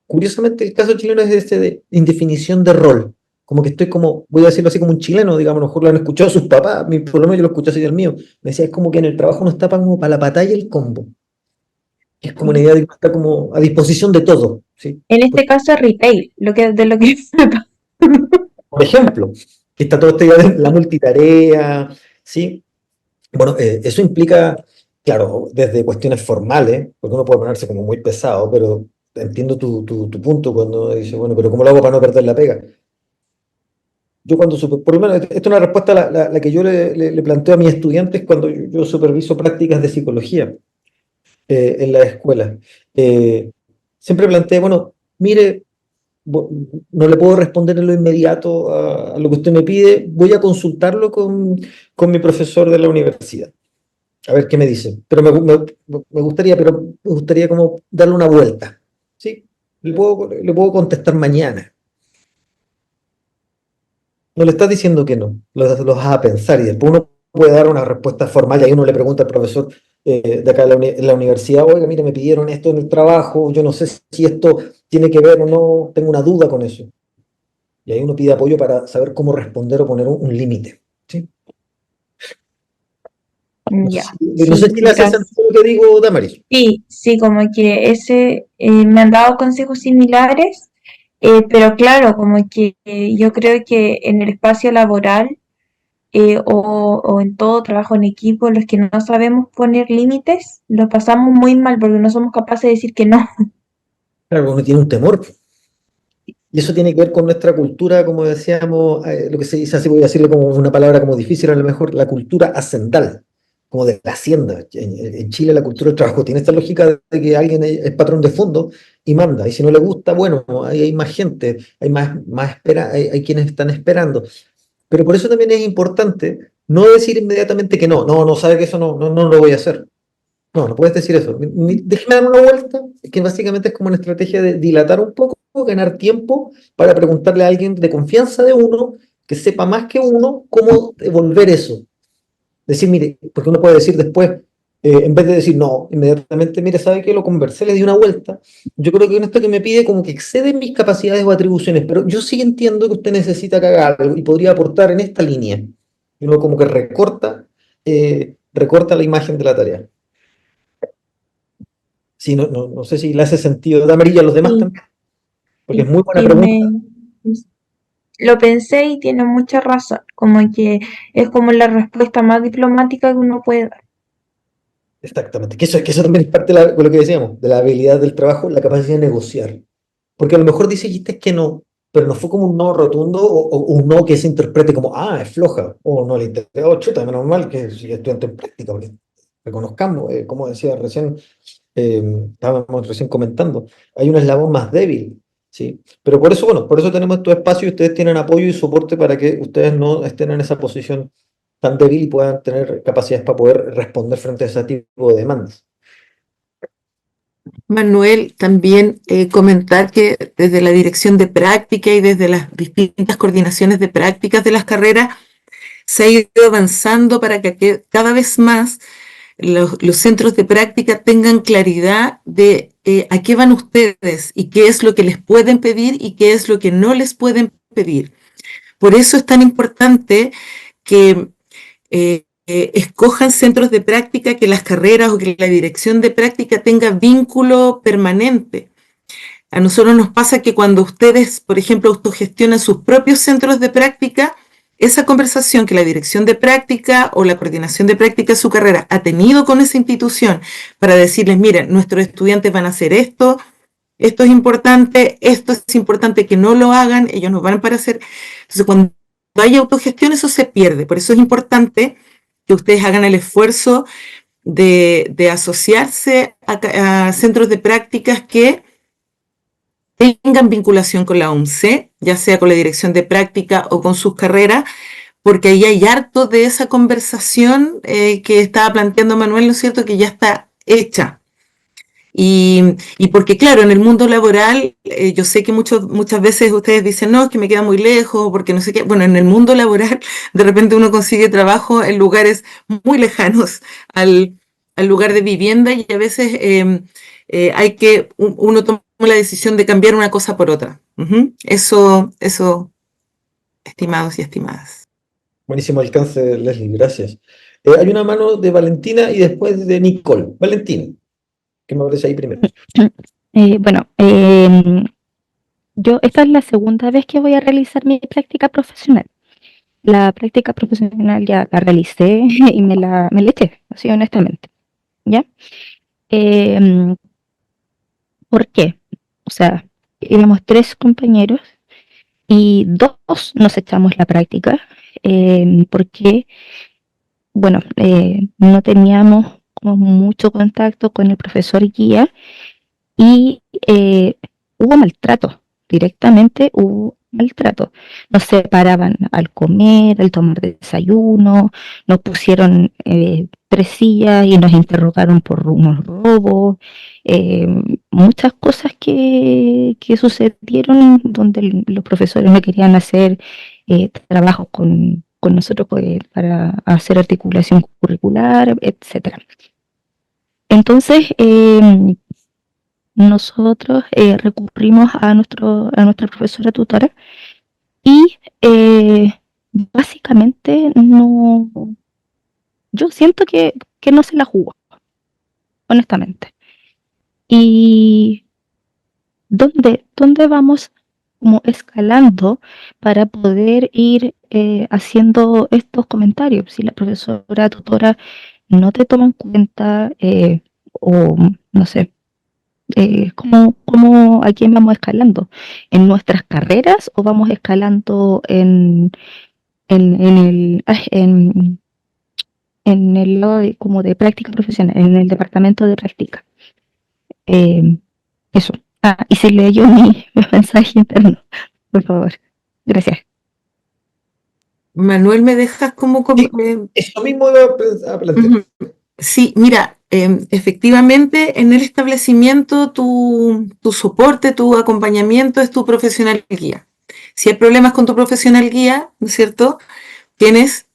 Curiosamente, el caso chileno es este de indefinición de rol. Como que estoy como, voy a decirlo así como un chileno, digamos, a lo mejor lo han escuchado sus papás, por lo menos yo lo escuché así del mío. Me decía, es como que en el trabajo no está como para la batalla y el combo. Es como una idea de que está como a disposición de todo, ¿sí? En este caso es retail, de lo que sepa. Por ejemplo, que está toda esta idea de la multitarea, ¿sí? Bueno, eso implica, claro, desde cuestiones formales, porque uno puede ponerse como muy pesado, pero entiendo tu punto cuando dice, bueno, pero ¿cómo lo hago para no perder la pega? Yo cuando por lo menos, esta es una respuesta la que yo le planteo a mis estudiantes cuando yo superviso prácticas de psicología en la escuela. Siempre planteé, bueno, mire, no le puedo responder en lo inmediato a lo que usted me pide, voy a consultarlo con mi profesor de la universidad, a ver qué me dice. Pero me gustaría como darle una vuelta, ¿sí? Le puedo contestar mañana. No le estás diciendo que no, los vas a pensar y después uno puede dar una respuesta formal y ahí uno le pregunta al profesor de acá en la universidad, oiga, mire, me pidieron esto en el trabajo, yo no sé si esto tiene que ver o no, tengo una duda con eso. Y ahí uno pide apoyo para saber cómo responder o poner un límite, ¿sí? Ya. No sé si le hace sentido lo que digo, Damaris. Sí, como que me han dado consejos similares, pero claro, como que yo creo que en el espacio laboral o en todo trabajo en equipo, los que no sabemos poner límites, lo pasamos muy mal porque no somos capaces de decir que no. Claro, uno tiene un temor. Y eso tiene que ver con nuestra cultura, como decíamos, lo que se dice así, voy a decirle como una palabra como difícil, a lo mejor, la cultura hacendal, como de la hacienda. En Chile la cultura del trabajo tiene esta lógica de que alguien es patrón de fondo y manda, y si no le gusta, bueno, ahí hay más gente, hay quienes están esperando. Pero por eso también es importante no decir inmediatamente que no sabe que eso no lo voy a hacer. No puedes decir eso. Déjeme dar una vuelta, que básicamente es como una estrategia de dilatar un poco, ganar tiempo para preguntarle a alguien de confianza de uno, que sepa más que uno, cómo devolver eso. Decir, mire, porque uno puede decir después, en vez de decir no, inmediatamente, mire, ¿sabe qué? Lo conversé, le di una vuelta. Yo creo que en esto que me pide como que excede mis capacidades o atribuciones, pero yo sí entiendo que usted necesita que haga algo y podría aportar en esta línea. Y uno como que recorta la imagen de la tarea. Sí, no sé si le hace sentido. Da amarillo a los demás también. Porque es muy buena pregunta. Lo pensé y tiene mucha razón. Como que es como la respuesta más diplomática que uno puede dar. Exactamente. Que eso también es parte de lo que decíamos, de la habilidad del trabajo, la capacidad de negociar. Porque a lo mejor dijiste que no, pero no fue como un no rotundo o un no que se interprete como, es floja, o no le interesa, chuta, menos mal que soy estudiante en práctica, porque reconozcamos, como decía recién, estábamos recién comentando, hay un eslabón más débil, ¿sí? Pero por eso tenemos estos espacios y ustedes tienen apoyo y soporte para que ustedes no estén en esa posición tan débil y puedan tener capacidades para poder responder frente a ese tipo de demandas. Manuel, también comentar que desde la dirección de práctica y desde las distintas coordinaciones de prácticas de las carreras se ha ido avanzando para que cada vez más los centros de práctica tengan claridad de a qué van ustedes y qué es lo que les pueden pedir y qué es lo que no les pueden pedir. Por eso es tan importante que escojan centros de práctica, que las carreras o que la dirección de práctica tenga vínculo permanente. A nosotros nos pasa que cuando ustedes, por ejemplo, autogestionan sus propios centros de práctica, esa conversación que la dirección de práctica o la coordinación de práctica de su carrera ha tenido con esa institución para decirles, miren, nuestros estudiantes van a hacer esto es importante que no lo hagan, ellos nos van para hacer. Entonces, cuando hay autogestión, eso se pierde. Por eso es importante que ustedes hagan el esfuerzo de asociarse a centros de prácticas que tengan vinculación con la UNCE, ya sea con la dirección de práctica o con sus carreras, porque ahí hay harto de esa conversación que estaba planteando Manuel, ¿no es cierto?, que ya está hecha. Y porque, claro, en el mundo laboral, yo sé que muchas veces ustedes dicen, no, es que me queda muy lejos, porque no sé qué. Bueno, en el mundo laboral, de repente uno consigue trabajo en lugares muy lejanos al lugar de vivienda y a veces uno toma la decisión de cambiar una cosa por otra. Eso, estimados y estimadas. Buenísimo alcance, Leslie, gracias. Hay una mano de Valentina y después de Nicole. Valentina, ¿qué me aparece ahí primero? Yo esta es la segunda vez que voy a realizar mi práctica profesional. La práctica profesional ya la realicé y me la eché, así honestamente. ¿Ya? ¿Por qué? O sea, éramos 3 compañeros y 2 nos echamos la práctica porque, bueno, no teníamos como mucho contacto con el profesor guía y hubo maltrato, directamente hubo maltrato. Nos separaban al comer, al tomar desayuno, nos pusieron 3 sillas y nos interrogaron por unos robos, muchas cosas que sucedieron donde los profesores no querían hacer trabajos con nosotros para hacer articulación curricular, etcétera. Entonces, nosotros recurrimos a nuestra profesora tutora y básicamente yo siento que no se la jugó, honestamente. ¿Y dónde vamos como escalando para poder ir haciendo estos comentarios? Si la profesora tutora no te toma en cuenta o no sé, ¿cómo a quién vamos escalando? ¿En nuestras carreras o vamos escalando en el lado como de práctica profesional, en el departamento de práctica? Eso. Y se leyó mi mensaje interno, por favor. Gracias. Manuel, ¿me dejas como Sí, eso mismo iba a plantear. Sí, mira, efectivamente en el establecimiento tu soporte, tu acompañamiento es tu profesional guía. Si hay problemas con tu profesional guía, ¿no es cierto?, tienes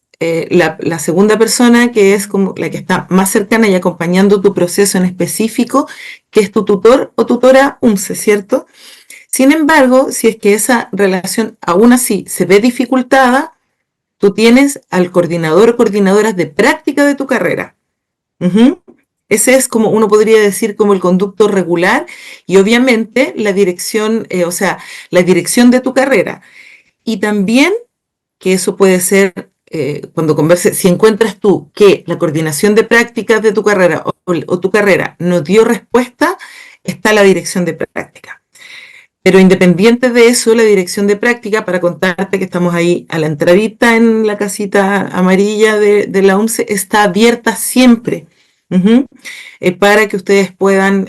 la segunda persona que es como la que está más cercana y acompañando tu proceso en específico, que es tu tutor o tutora UNCE, ¿cierto? Sin embargo, si es que esa relación aún así se ve dificultada, tú tienes al coordinador o coordinadoras de práctica de tu carrera. Ese es, como uno podría decir, como el conducto regular, y obviamente la dirección, la dirección de tu carrera. Y también, que eso puede ser cuando converses, si encuentras tú que la coordinación de prácticas de tu carrera o tu carrera no dio respuesta, está la dirección de práctica. Pero independiente de eso, la dirección de práctica, para contarte que estamos ahí a la entradita en la casita amarilla de la UNCE, está abierta siempre para que ustedes puedan,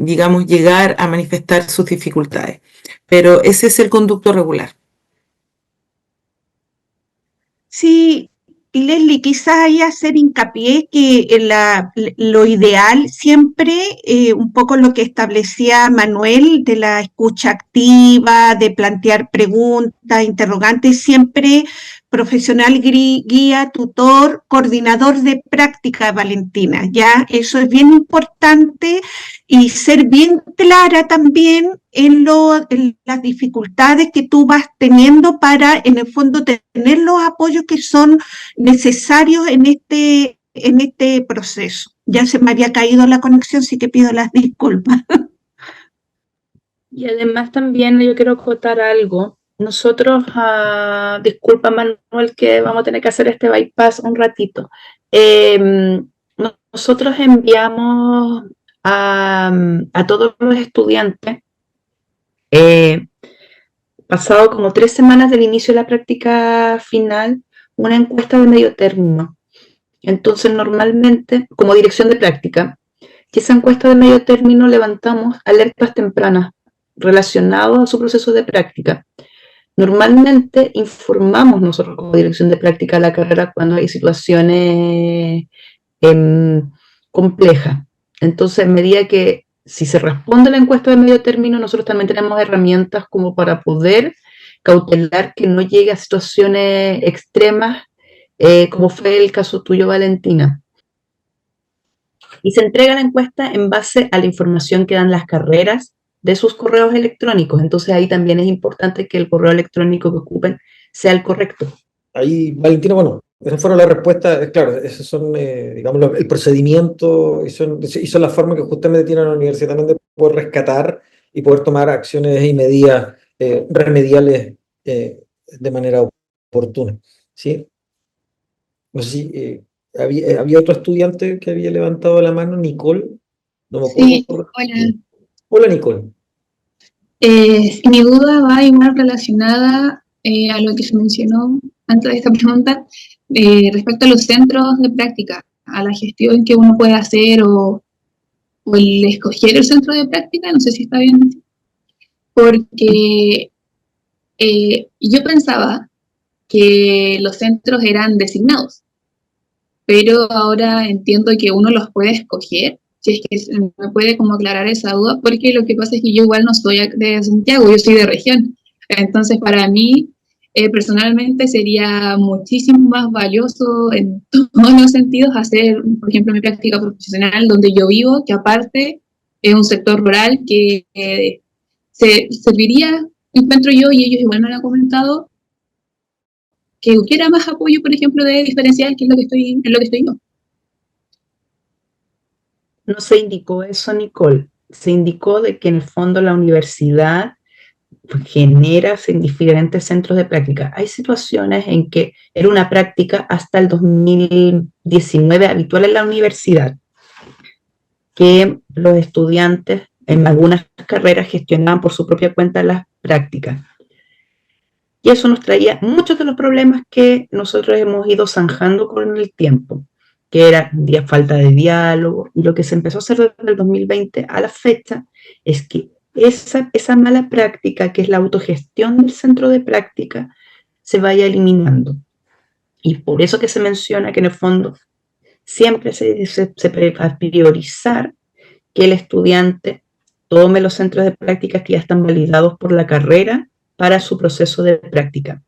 digamos, llegar a manifestar sus dificultades. Pero ese es el conducto regular. Sí, Leslie, quizás ahí hacer hincapié que lo ideal siempre, un poco lo que establecía Manuel de la escucha activa, de plantear preguntas, interrogantes, siempre profesional guía, tutor, coordinador de práctica, Valentina, ¿ya? Eso es bien importante y ser bien clara también en las dificultades que tú vas teniendo para, en el fondo, tener los apoyos que son necesarios en este proceso. Ya se me había caído la conexión, así que pido las disculpas. Y además también yo quiero acotar algo. Nosotros, disculpa Manuel, que vamos a tener que hacer este bypass un ratito. Nosotros enviamos a todos los estudiantes, pasado como 3 semanas del inicio de la práctica final, una encuesta de medio término. Entonces, normalmente, como dirección de práctica, y esa encuesta de medio término levantamos alertas tempranas relacionadas a su proceso de práctica. Normalmente informamos nosotros como dirección de práctica a la carrera cuando hay situaciones complejas. Entonces, a medida que si se responde a la encuesta de medio término, nosotros también tenemos herramientas como para poder cautelar que no llegue a situaciones extremas, como fue el caso tuyo, Valentina. Y se entrega la encuesta en base a la información que dan las carreras de sus correos electrónicos. Entonces ahí también es importante que el correo electrónico que ocupen sea el correcto. Ahí, Valentina, bueno, esas fueron las respuestas, claro, esos son, digamos, el procedimiento y son la forma que justamente tiene la universidad también de poder rescatar y poder tomar acciones y medidas remediales de manera oportuna, ¿sí? No sé si había otro estudiante que había levantado la mano, Nicole, no me acuerdo. Sí, hola. Hola, Nicole. Mi duda va igual relacionada a lo que se mencionó antes de esta pregunta, respecto a los centros de práctica, a la gestión que uno puede hacer o el escoger el centro de práctica, no sé si está bien, porque yo pensaba que los centros eran designados, pero ahora entiendo que uno los puede escoger. Si es que me puede como aclarar esa duda, porque lo que pasa es que yo igual no soy de Santiago, yo soy de región. Entonces, para mí, personalmente, sería muchísimo más valioso en todos los sentidos hacer, por ejemplo, mi práctica profesional donde yo vivo, que aparte es un sector rural que se serviría, encuentro yo, y ellos igual me lo han comentado, que hubiera más apoyo, por ejemplo, de diferencial, que es lo que estoy yo. No se indicó eso, Nicole. Se indicó de que en el fondo la universidad genera diferentes centros de práctica. Hay situaciones en que era una práctica hasta el 2019 habitual en la universidad, que los estudiantes en algunas carreras gestionaban por su propia cuenta las prácticas. Y eso nos traía muchos de los problemas que nosotros hemos ido zanjando con el tiempo, que era falta de diálogo, y lo que se empezó a hacer desde el 2020 a la fecha es que esa mala práctica, que es la autogestión del centro de práctica, se vaya eliminando. Y por eso que se menciona que en el fondo siempre se va a priorizar que el estudiante tome los centros de prácticas que ya están validados por la carrera para su proceso de práctica.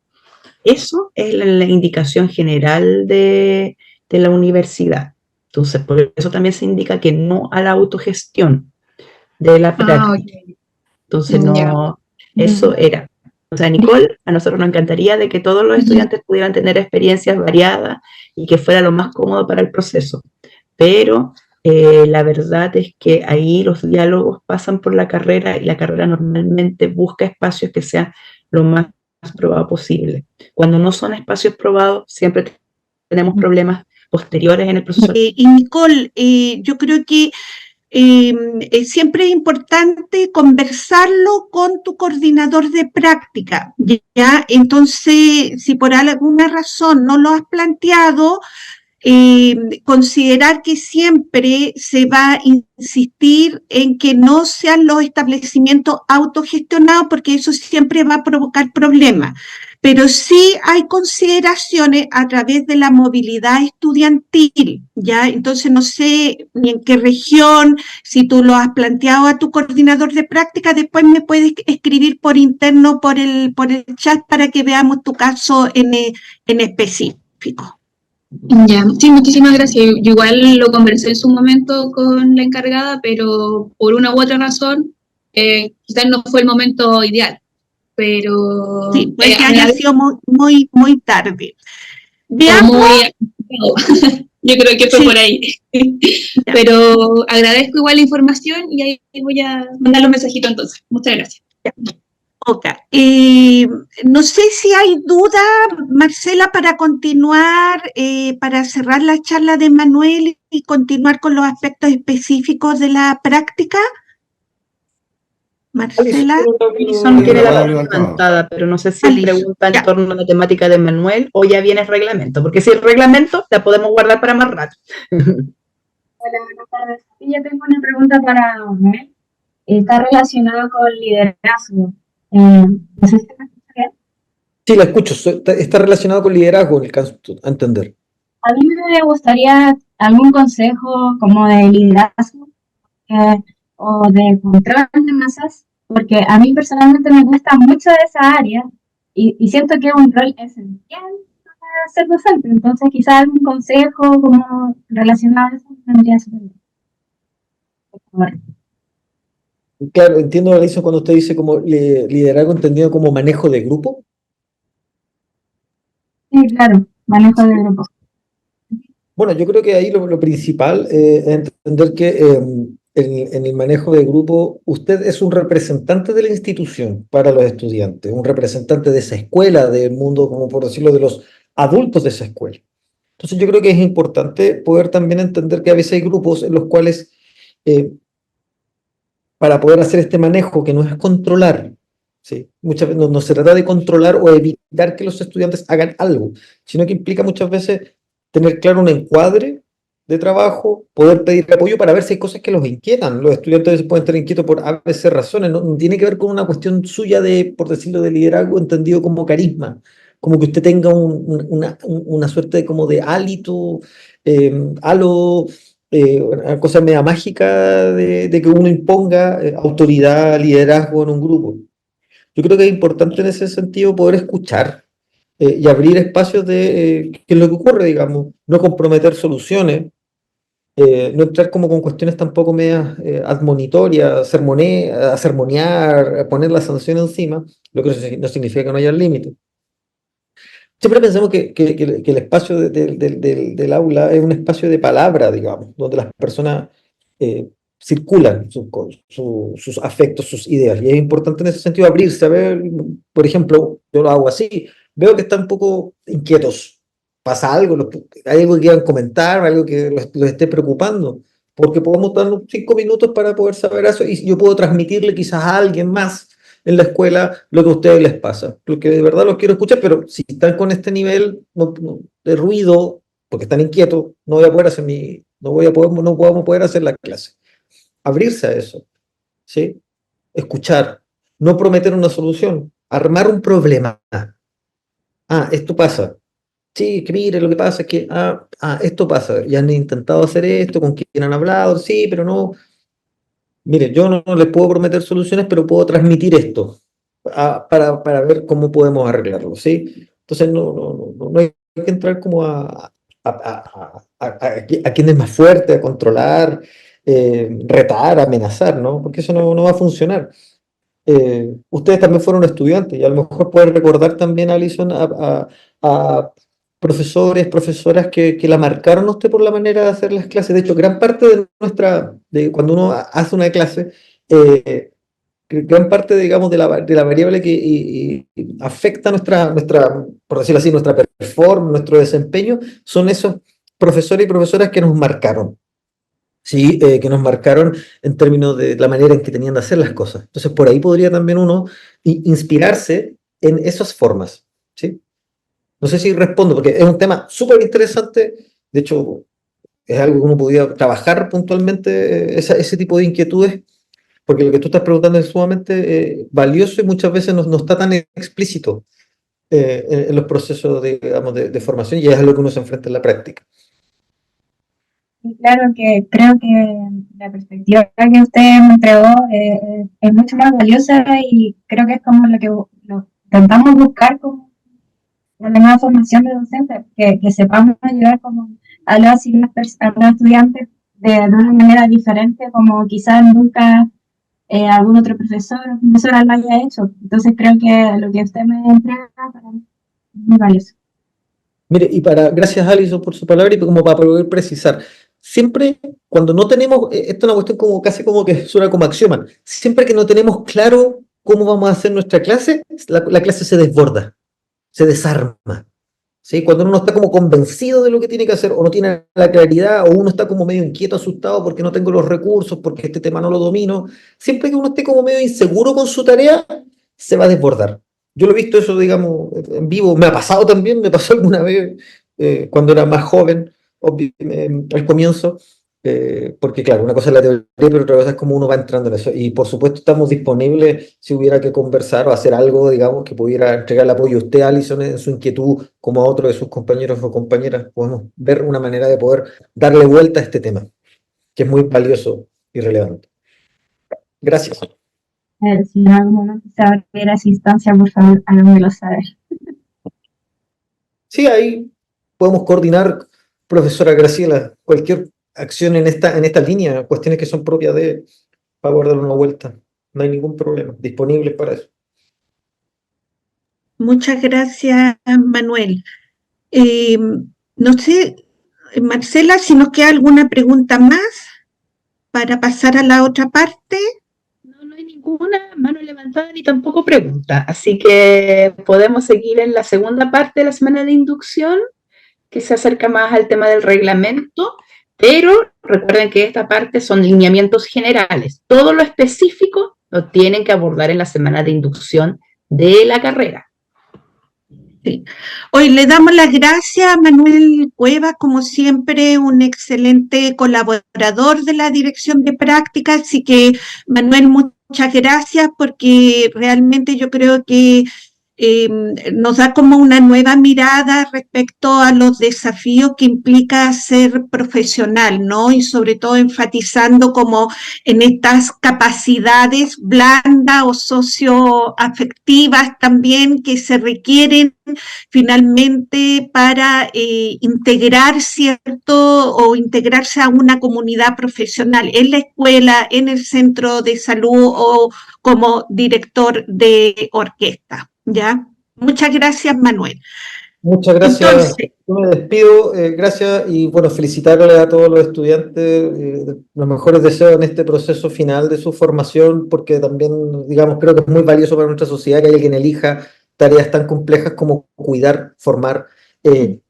Eso es la indicación general de la universidad. Entonces, por eso también se indica que no a la autogestión de la práctica. Okay. Entonces, no, eso era. O sea, Nicole, a nosotros nos encantaría de que todos los estudiantes pudieran tener experiencias variadas y que fuera lo más cómodo para el proceso. Pero la verdad es que ahí los diálogos pasan por la carrera y la carrera normalmente busca espacios que sean lo más probado posible. Cuando no son espacios probados, siempre tenemos problemas posteriores en el proceso. Y Nicole, yo creo que siempre es importante conversarlo con tu coordinador de práctica, ¿ya? Entonces, si por alguna razón no lo has planteado, considerar que siempre se va a insistir en que no sean los establecimientos autogestionados, porque eso siempre va a provocar problemas. Pero sí hay consideraciones a través de la movilidad estudiantil, ¿ya? Entonces no sé ni en qué región, si tú lo has planteado a tu coordinador de práctica, después me puedes escribir por interno, por el chat, para que veamos tu caso en específico. Ya, sí, muchísimas gracias. Yo igual lo conversé en su momento con la encargada, pero por una u otra razón, quizás no fue el momento ideal. Pero sí, puede que haya sido muy tarde. Veamos. Yo creo que fue sí. por ahí. Pero agradezco igual la información y ahí voy a mandar los mensajitos entonces. Muchas gracias. Ok. No sé si hay duda, Marcela, para continuar, para cerrar la charla de Manuel y continuar con los aspectos específicos de la práctica. Marcela. Alison tiene la mano levantada, pero no sé si es pregunta en torno a la temática de Manuel o ya viene el reglamento, porque si el reglamento la podemos guardar para más rato. Hola, buenas tardes. Yo tengo una pregunta para Manuel. Está relacionado con liderazgo. No sé si me escucha bien. Sí, la escucho. Está relacionado con liderazgo, en el caso a entender. A mí me gustaría algún consejo como de liderazgo o de control de masas, porque a mí personalmente me gusta mucho esa área y siento que es un rol esencial para ser docente. Entonces, quizás algún consejo como relacionado a eso tendría súper bien. Bueno. Claro, entiendo, Alison, cuando usted dice como liderazgo entendido como manejo de grupo. Sí, claro, manejo de grupo. Bueno, yo creo que ahí lo principal es entender que en el manejo de grupo usted es un representante de la institución para los estudiantes, un representante de esa escuela, del mundo, como por decirlo, de los adultos de esa escuela. Entonces yo creo que es importante poder también entender que a veces hay grupos en los cuales para poder hacer este manejo, que no es controlar, ¿sí? Muchas veces no se trata de controlar o evitar que los estudiantes hagan algo, sino que implica muchas veces tener claro un encuadre de trabajo, poder pedir apoyo para ver si hay cosas que los inquietan. Los estudiantes a veces pueden estar inquietos por a veces razones, no tiene que ver con una cuestión suya de, por decirlo, de liderazgo entendido como carisma, como que usted tenga una suerte de, como de hálito, halo, una cosa media mágica de que uno imponga autoridad, liderazgo en un grupo. Yo creo que es importante en ese sentido poder escuchar y abrir espacios de qué es lo que ocurre, digamos, no comprometer soluciones, no entrar como con cuestiones tampoco medias admonitorias, sermonear, poner la sanción encima, lo que no significa que no haya límite. Siempre pensamos que el espacio del aula es un espacio de palabra, digamos, donde las personas circulan sus afectos, sus ideas. Y es importante en ese sentido abrirse, a ver, por ejemplo, yo lo hago así, veo que están un poco inquietos, pasa algo, hay algo que quieran comentar, algo que los esté preocupando, porque podemos darnos 5 minutos para poder saber eso y yo puedo transmitirle quizás a alguien más en la escuela lo que a ustedes les pasa, porque de verdad los quiero escuchar, pero si están con este nivel de ruido, porque están inquietos, no voy a poder hacer no podemos poder hacer la clase. Abrirse a eso, ¿sí? Escuchar, no prometer una solución, armar un problema. Esto pasa. Sí, que mire, lo que pasa es que, esto pasa, ya han intentado hacer esto, con quién han hablado, sí, pero no. Mire, yo no les puedo prometer soluciones, pero puedo transmitir esto para ver cómo podemos arreglarlo, ¿sí? Entonces no hay que entrar como a quién es más fuerte, a controlar, retar, amenazar, ¿no? Porque eso no va a funcionar. Ustedes también fueron estudiantes y a lo mejor pueden recordar también, Alison, a profesores, profesoras que la marcaron a usted por la manera de hacer las clases. De hecho, gran parte de cuando uno hace una clase, gran parte, digamos, de la variable que afecta nuestra, por decirlo así, nuestra performance, nuestro desempeño, son esos profesores y profesoras que nos marcaron. Sí, que nos marcaron en términos de la manera en que tenían de hacer las cosas. Entonces, por ahí podría también uno inspirarse en esas formas, ¿sí? No sé si respondo, porque es un tema súper interesante De hecho, es algo que uno podría trabajar puntualmente, ese tipo de inquietudes, porque lo que tú estás preguntando es sumamente valioso y muchas veces no está tan explícito en los procesos digamos, de formación, y es a lo que uno se enfrenta en la práctica. Y claro que creo que la perspectiva que usted me entregó es mucho más valiosa y creo que es como lo que lo intentamos buscar como en la nueva formación de docentes, que sepamos ayudar como a los, y a los estudiantes de una manera diferente, como quizás nunca algún otro profesor o profesora lo haya hecho. Entonces creo que lo que usted me entrega para mí es muy valioso. Mire, gracias Alison por su palabra y como para poder precisar, siempre cuando no tenemos, esto es una cuestión como casi como que suena como axioma, siempre que no tenemos claro cómo vamos a hacer nuestra clase, la clase se desborda, se desarma. ¿Sí? Cuando uno no está como convencido de lo que tiene que hacer, o no tiene la claridad, o uno está como medio inquieto, asustado porque no tengo los recursos, porque este tema no lo domino, siempre que uno esté como medio inseguro con su tarea, se va a desbordar. Yo lo he visto eso, digamos, en vivo, me ha pasado también, me pasó alguna vez cuando era más joven, al comienzo, porque claro, una cosa es la teoría, pero otra cosa es cómo uno va entrando en eso. Y por supuesto estamos disponibles si hubiera que conversar o hacer algo, digamos, que pudiera entregar el apoyo a usted, Alison, en su inquietud, como a otro de sus compañeros o compañeras. Podemos ver una manera de poder darle vuelta a este tema, que es muy valioso y relevante. Gracias. Si en algún momento se abriera esa instancia, por favor, háganmelo saber. Sí, ahí podemos coordinar, profesora Graciela, cualquier acción en esta línea, cuestiones que son propias para poder darle una vuelta. No hay ningún problema, disponibles para eso. Muchas gracias, Manuel. No sé, Marcela, si nos queda alguna pregunta más para pasar a la otra parte. No hay ninguna mano levantada ni tampoco pregunta, así que podemos seguir en la segunda parte de la semana de inducción, que se acerca más al tema del reglamento, pero recuerden que esta parte son lineamientos generales. Todo lo específico lo tienen que abordar en la semana de inducción de la carrera. Sí. Hoy le damos las gracias a Manuel Cueva, como siempre, un excelente colaborador de la Dirección de Prácticas, así que Manuel, muchas gracias porque realmente yo creo que nos da como una nueva mirada respecto a los desafíos que implica ser profesional, ¿no? Y sobre todo enfatizando como en estas capacidades blandas o socioafectivas también que se requieren finalmente para integrar, ¿cierto? O integrarse a una comunidad profesional en la escuela, en el centro de salud o como director de orquesta. ¿Ya? Muchas gracias, Manuel. Muchas gracias. Entonces, yo me despido, gracias y bueno, felicitarle a todos los estudiantes, los mejores deseos en este proceso final de su formación, porque también, digamos, creo que es muy valioso para nuestra sociedad que haya quien elija tareas tan complejas como cuidar, formar,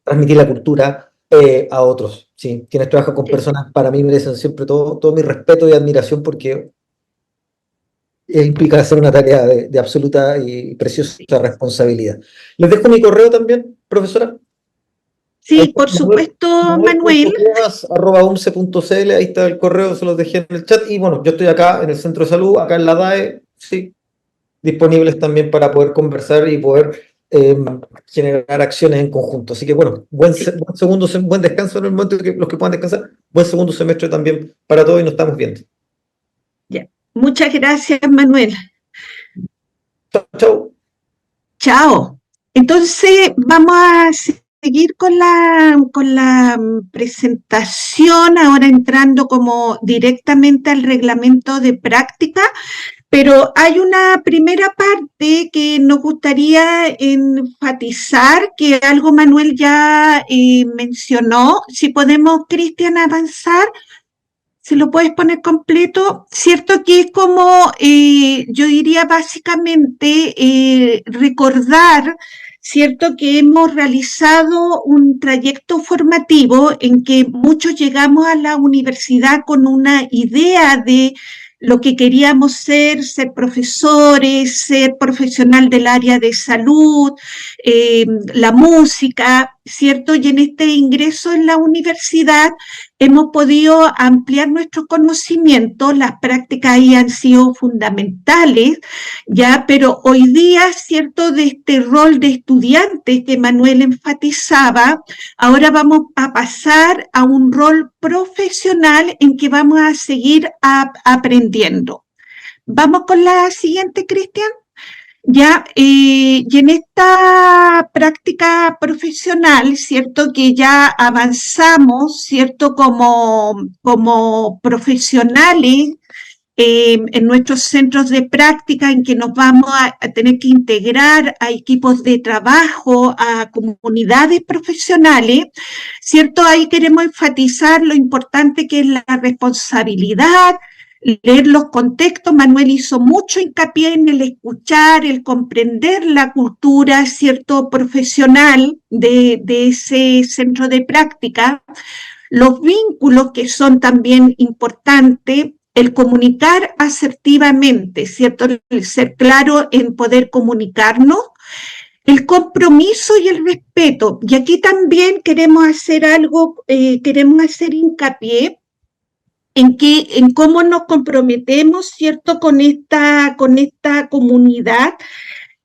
transmitir la cultura a otros. ¿Sí? Quienes trabajan con personas, para mí merecen siempre todo mi respeto y admiración porque implica hacer una tarea de absoluta y preciosa responsabilidad. ¿Les dejo mi correo también, profesora? Sí, por supuesto, Manuel. @umce.cl, ahí está el correo, se los dejé en el chat. Y bueno, yo estoy acá en el Centro de Salud, acá en la DAE, sí, disponibles también para poder conversar y poder generar acciones en conjunto. Así que bueno, buen descanso en el momento que los que puedan descansar, buen segundo semestre también para todos y nos estamos viendo. Yeah. Muchas gracias, Manuel. Chao, chao. Chao. Entonces, vamos a seguir con la presentación, ahora entrando como directamente al reglamento de práctica, pero hay una primera parte que nos gustaría enfatizar, que algo Manuel ya mencionó. Si podemos, Cristian, avanzar. Si lo puedes poner completo, cierto que es como, yo diría básicamente, recordar, cierto que hemos realizado un trayecto formativo en que muchos llegamos a la universidad con una idea de lo que queríamos ser profesores, ser profesional del área de salud, la música, ¿cierto? Y en este ingreso en la universidad hemos podido ampliar nuestro conocimiento, las prácticas ahí han sido fundamentales, ya, pero hoy día, ¿cierto? De este rol de estudiante que Manuel enfatizaba, ahora vamos a pasar a un rol profesional en que vamos a seguir aprendiendo. Vamos con la siguiente, Cristian. Ya, y en esta práctica profesional, ¿cierto? Que ya avanzamos, ¿cierto? Como profesionales en nuestros centros de práctica en que nos vamos a tener que integrar a equipos de trabajo, a comunidades profesionales, ¿cierto? Ahí queremos enfatizar lo importante que es la responsabilidad, leer los contextos. Manuel hizo mucho hincapié en el escuchar, el comprender la cultura, ¿cierto?, profesional de ese centro de práctica, los vínculos que son también importantes, el comunicar asertivamente, ¿cierto?, el ser claro en poder comunicarnos, el compromiso y el respeto. Y aquí también queremos hacer algo, queremos hacer hincapié en cómo nos comprometemos, ¿cierto?, con esta comunidad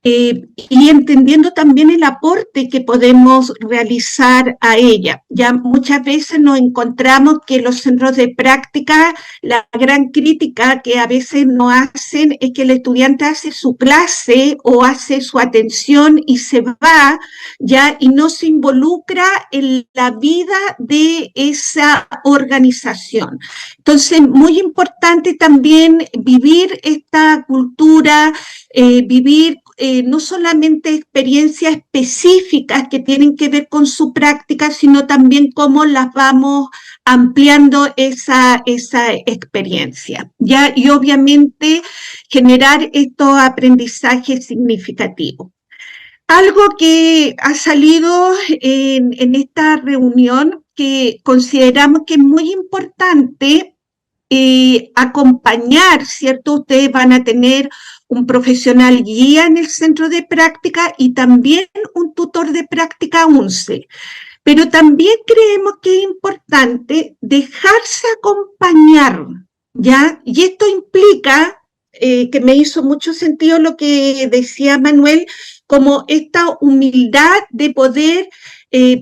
y entendiendo también el aporte que podemos realizar a ella. Ya muchas veces nos encontramos que los centros de práctica, la gran crítica que a veces nos hacen es que el estudiante hace su clase o hace su atención y se va, ya, y no se involucra en la vida de esa organización. Entonces, muy importante también vivir esta cultura, vivir no solamente experiencias específicas que tienen que ver con su práctica, sino también cómo las vamos ampliando esa experiencia, ¿ya? Y obviamente generar estos aprendizajes significativos. Algo que ha salido en esta reunión que consideramos que es muy importante acompañar, ¿cierto? Ustedes van a tener un profesional guía en el centro de práctica y también un tutor de práctica UNCE. Pero también creemos que es importante dejarse acompañar, ¿ya? Y esto implica, que me hizo mucho sentido lo que decía Manuel, como esta humildad de poder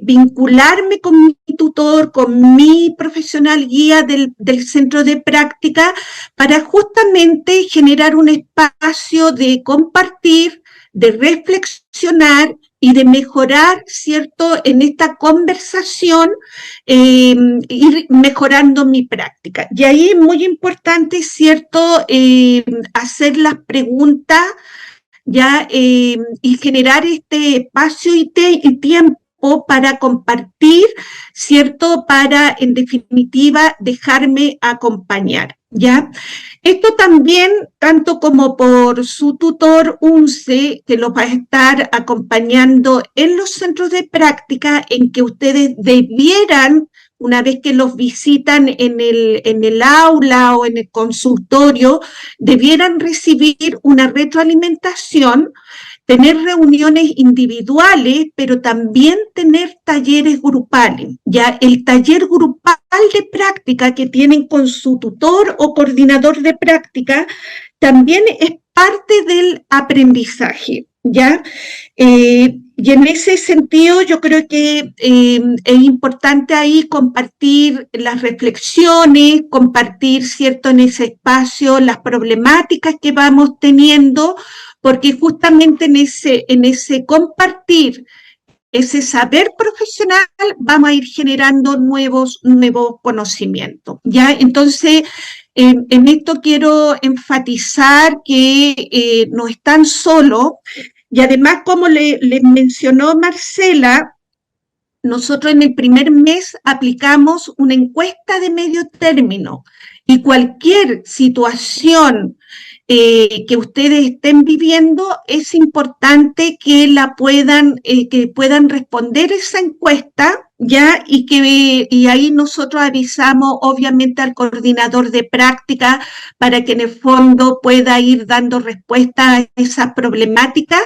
vincularme con mi tutor, con mi profesional guía del centro de práctica, para justamente generar un espacio de compartir, de reflexionar y de mejorar, ¿cierto?, en esta conversación, ir mejorando mi práctica. Y ahí es muy importante, ¿cierto?, hacer las preguntas, ya, y generar este espacio y tiempo para compartir, ¿cierto?, para, en definitiva, dejarme acompañar, ¿ya? Esto también, tanto como por su tutor UNCE, que los va a estar acompañando en los centros de práctica, en que ustedes debieran, una vez que los visitan en el aula o en el consultorio, debieran recibir una retroalimentación, tener reuniones individuales, pero también tener talleres grupales. Ya el taller grupal de práctica que tienen con su tutor o coordinador de práctica también es parte del aprendizaje, ¿ya? Y en ese sentido yo creo que es importante ahí compartir las reflexiones, compartir, ¿cierto?, en ese espacio las problemáticas que vamos teniendo, porque justamente en ese compartir, ese saber profesional, vamos a ir generando nuevos conocimientos, ¿ya? Entonces, en esto quiero enfatizar que no están solos, y además, como les mencionó Marcela, nosotros en el primer mes aplicamos una encuesta de medio término, y cualquier situación que ustedes estén viviendo, es importante que que puedan responder esa encuesta, ¿ya? Y ahí nosotros avisamos obviamente al coordinador de práctica para que en el fondo pueda ir dando respuesta a esa problemática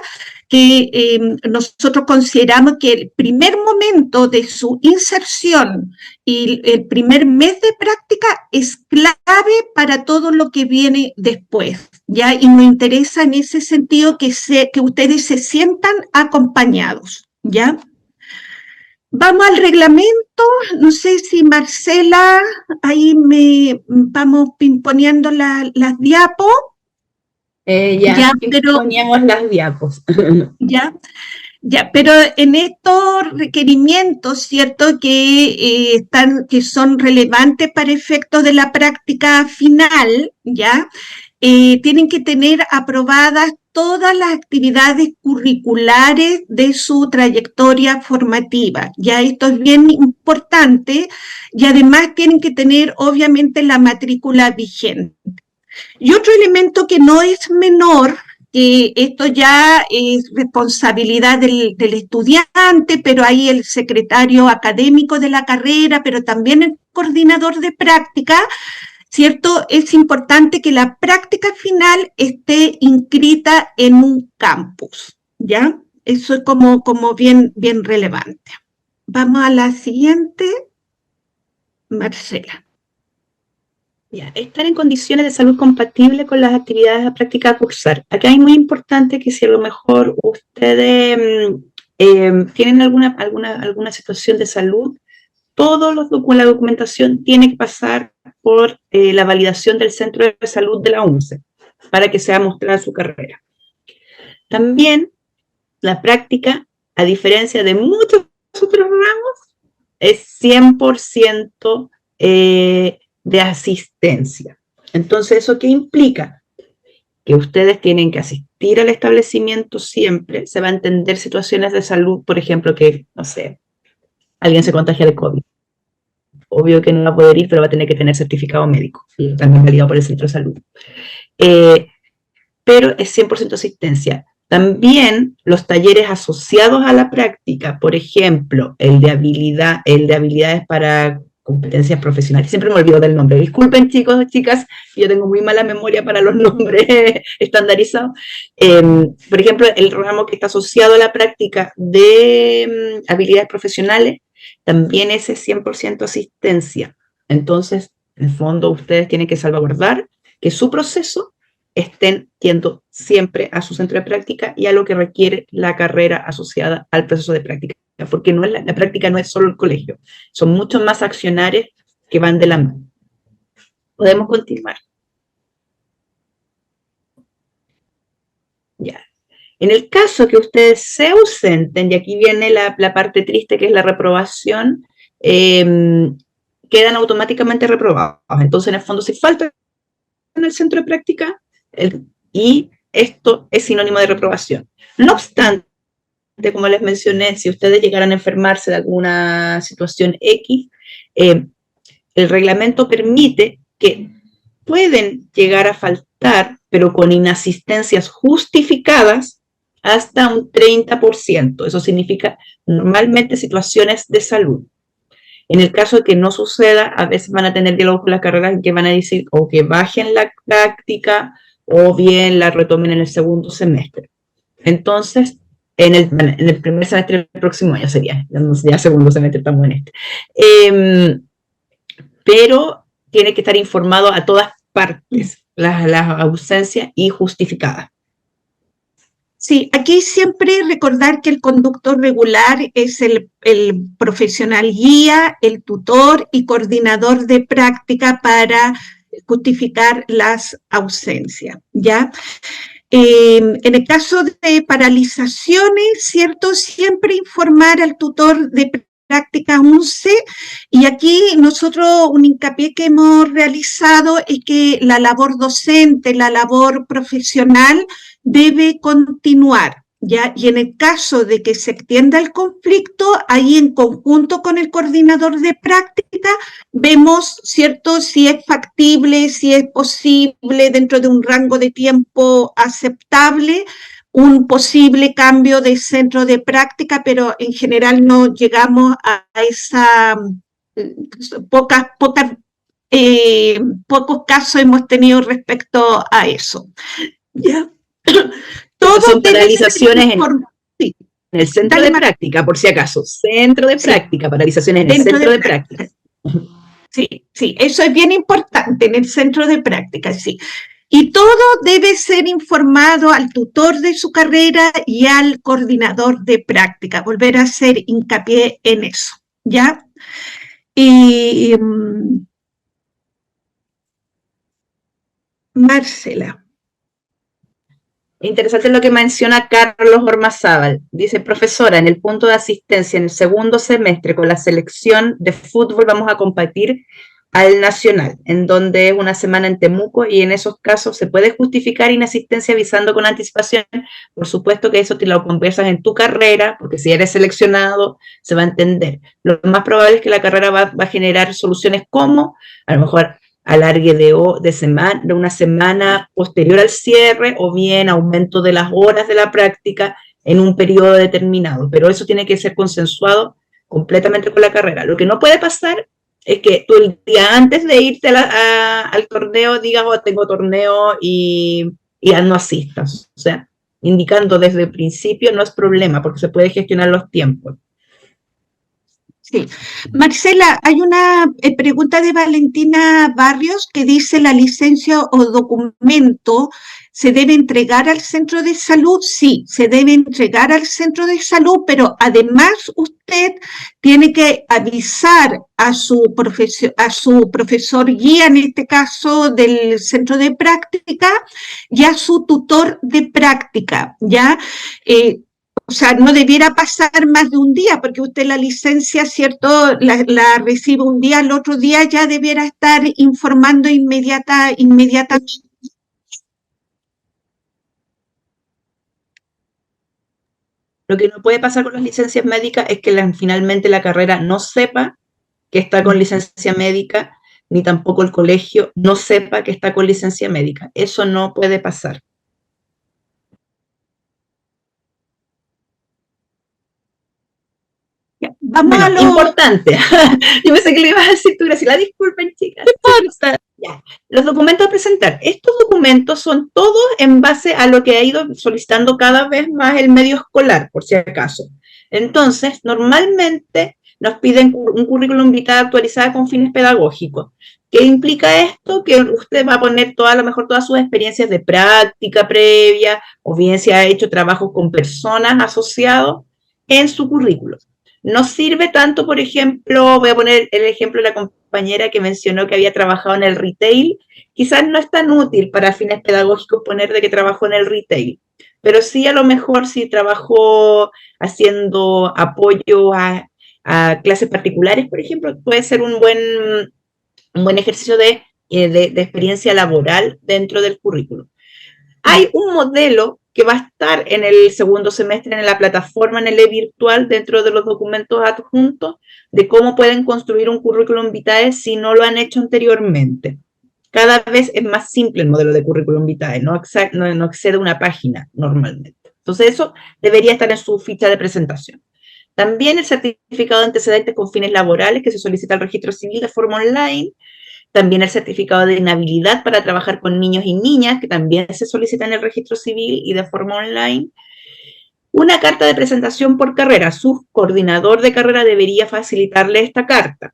que nosotros consideramos que el primer momento de su inserción y el primer mes de práctica es clave para todo lo que viene después, ¿ya? Y nos interesa en ese sentido que ustedes se sientan acompañados, ¿ya? Vamos al reglamento, no sé si Marcela, ahí vamos pimponeando las diapos. Ya, pero poníamos las diapos. Ya, pero en estos requerimientos, ¿cierto? Que son relevantes para efectos de la práctica final, ¿ya? Tienen que tener aprobadas todas las actividades curriculares de su trayectoria formativa. Ya esto es bien importante y además tienen que tener obviamente la matrícula vigente. Y otro elemento que no es menor, que esto ya es responsabilidad del estudiante, pero ahí el secretario académico de la carrera, pero también el coordinador de práctica, ¿cierto? Es importante que la práctica final esté inscrita en un campus, ¿ya? Eso es como bien relevante. Vamos a la siguiente. Marcela. Ya, estar en condiciones de salud compatible con las actividades a práctica a cursar. Acá es muy importante que si a lo mejor ustedes tienen alguna situación de salud, la documentación tiene que pasar por la validación del Centro de Salud de la UNCE para que sea mostrada su carrera. También la práctica, a diferencia de muchos otros ramos, es 100% de asistencia. Entonces, ¿eso qué implica? Que ustedes tienen que asistir al establecimiento siempre. Se va a entender situaciones de salud, por ejemplo, que, no sé, alguien se contagia de COVID. Obvio que no va a poder ir, pero va a tener que tener certificado médico, y también validado por el centro de salud. Pero es 100% asistencia. También los talleres asociados a la práctica, por ejemplo, el de habilidades para competencias profesionales. Siempre me olvido del nombre. Disculpen, chicos, chicas, yo tengo muy mala memoria para los nombres estandarizados. Por ejemplo, el ramo que está asociado a la práctica de habilidades profesionales también es 100% asistencia. Entonces, en el fondo, ustedes tienen que salvaguardar que su proceso estén yendo siempre a su centro de práctica y a lo que requiere la carrera asociada al proceso de práctica. Porque la práctica no es solo el colegio, son muchos más accionarios que van de la mano. Podemos continuar. Ya. En el caso que ustedes se ausenten, y aquí viene la parte triste que es la reprobación, quedan automáticamente reprobados. Entonces, en el fondo, si faltan en el centro de práctica, y esto es sinónimo de reprobación. No obstante, como les mencioné, si ustedes llegaran a enfermarse de alguna situación X, el reglamento permite que pueden llegar a faltar, pero con inasistencias justificadas, hasta un 30%. Eso significa normalmente situaciones de salud. En el caso de que no suceda, a veces van a tener diálogos con las carreras en que van a decir o que bajen la práctica o bien la retomen en el segundo semestre. Entonces, en el primer semestre del próximo año sería, ya segundo semestre estamos en este. Pero tiene que estar informado a todas partes, las ausencias y justificadas. Sí, aquí siempre recordar que el conductor regular es el profesional guía, el tutor y coordinador de práctica para justificar las ausencias, ¿ya? En el caso de paralizaciones, ¿cierto? Siempre informar al tutor de práctica UNCE, y aquí nosotros un hincapié que hemos realizado es que la labor docente, la labor profesional debe continuar, ¿ya? Y en el caso de que se extienda el conflicto, ahí en conjunto con el coordinador de práctica, vemos, ¿cierto?, si es factible, si es posible dentro de un rango de tiempo aceptable, un posible cambio de centro de práctica, pero en general no llegamos a esa pocos casos hemos tenido respecto a eso. ¿Ya? Todo son debe ser paralizaciones sí. en el centro Dale, de práctica, por si acaso. Centro de práctica, paralizaciones en el Dentro centro de de práctica. Sí, sí, eso es bien importante en el centro de práctica, sí. Y todo debe ser informado al tutor de su carrera y al coordinador de práctica, volver a hacer hincapié en eso, ¿ya? Y Marcela. Interesante lo que menciona Carlos Ormazábal. Dice, profesora, en el punto de asistencia en el segundo semestre con la selección de fútbol vamos a competir al nacional, en donde es una semana en Temuco y en esos casos se puede justificar inasistencia avisando con anticipación. Por supuesto que eso te lo conversas en tu carrera, porque si eres seleccionado se va a entender. Lo más probable es que la carrera va a generar soluciones como, a lo mejor, alargue de una semana posterior al cierre o bien aumento de las horas de la práctica en un periodo determinado, pero eso tiene que ser consensuado completamente con la carrera. Lo que no puede pasar es que tú el día antes de irte al torneo digas, oh, tengo torneo y no asistas. O sea, indicando desde el principio no es problema porque se puede gestionar los tiempos. Sí. Marcela, hay una pregunta de Valentina Barrios que dice, ¿la licencia o documento se debe entregar al centro de salud? Sí, se debe entregar al centro de salud, pero además usted tiene que avisar a su profesor guía, en este caso del centro de práctica, y a su tutor de práctica, ¿ya? O sea, no debiera pasar más de un día, porque usted la licencia, ¿cierto?, la recibe un día, al otro día ya debiera estar informando inmediatamente. Lo que no puede pasar con las licencias médicas es que finalmente la carrera no sepa que está con licencia médica, ni tampoco el colegio no sepa que está con licencia médica. Eso no puede pasar. Vamos bueno, a lo importante. Yo pensé que lo ibas a decir tú, Graciela. Disculpen, chicas. Ya. Los documentos a presentar. Estos documentos son todos en base a lo que ha ido solicitando cada vez más el medio escolar, por si acaso. Entonces, normalmente nos piden un currículum vitae actualizado con fines pedagógicos. ¿Qué implica esto? Que usted va a poner a lo mejor todas sus experiencias de práctica previa, o bien si ha hecho trabajos con personas asociados en su currículum. No sirve tanto, por ejemplo, voy a poner el ejemplo de la compañera que mencionó que había trabajado en el retail. Quizás no es tan útil para fines pedagógicos poner de que trabajó en el retail, pero sí a lo mejor si trabajó haciendo apoyo a clases particulares, por ejemplo, puede ser un buen ejercicio de experiencia laboral dentro del currículum. Hay un modelo que va a estar en el segundo semestre en la plataforma, en el e-virtual, dentro de los documentos adjuntos, de cómo pueden construir un currículum vitae si no lo han hecho anteriormente. Cada vez es más simple el modelo de currículum vitae, no excede una página normalmente. Entonces eso debería estar en su ficha de presentación. También el certificado de antecedentes con fines laborales que se solicita al registro civil de forma online. También el certificado de inhabilidad para trabajar con niños y niñas, que también se solicita en el registro civil y de forma online. Una carta de presentación por carrera. Su coordinador de carrera debería facilitarle esta carta.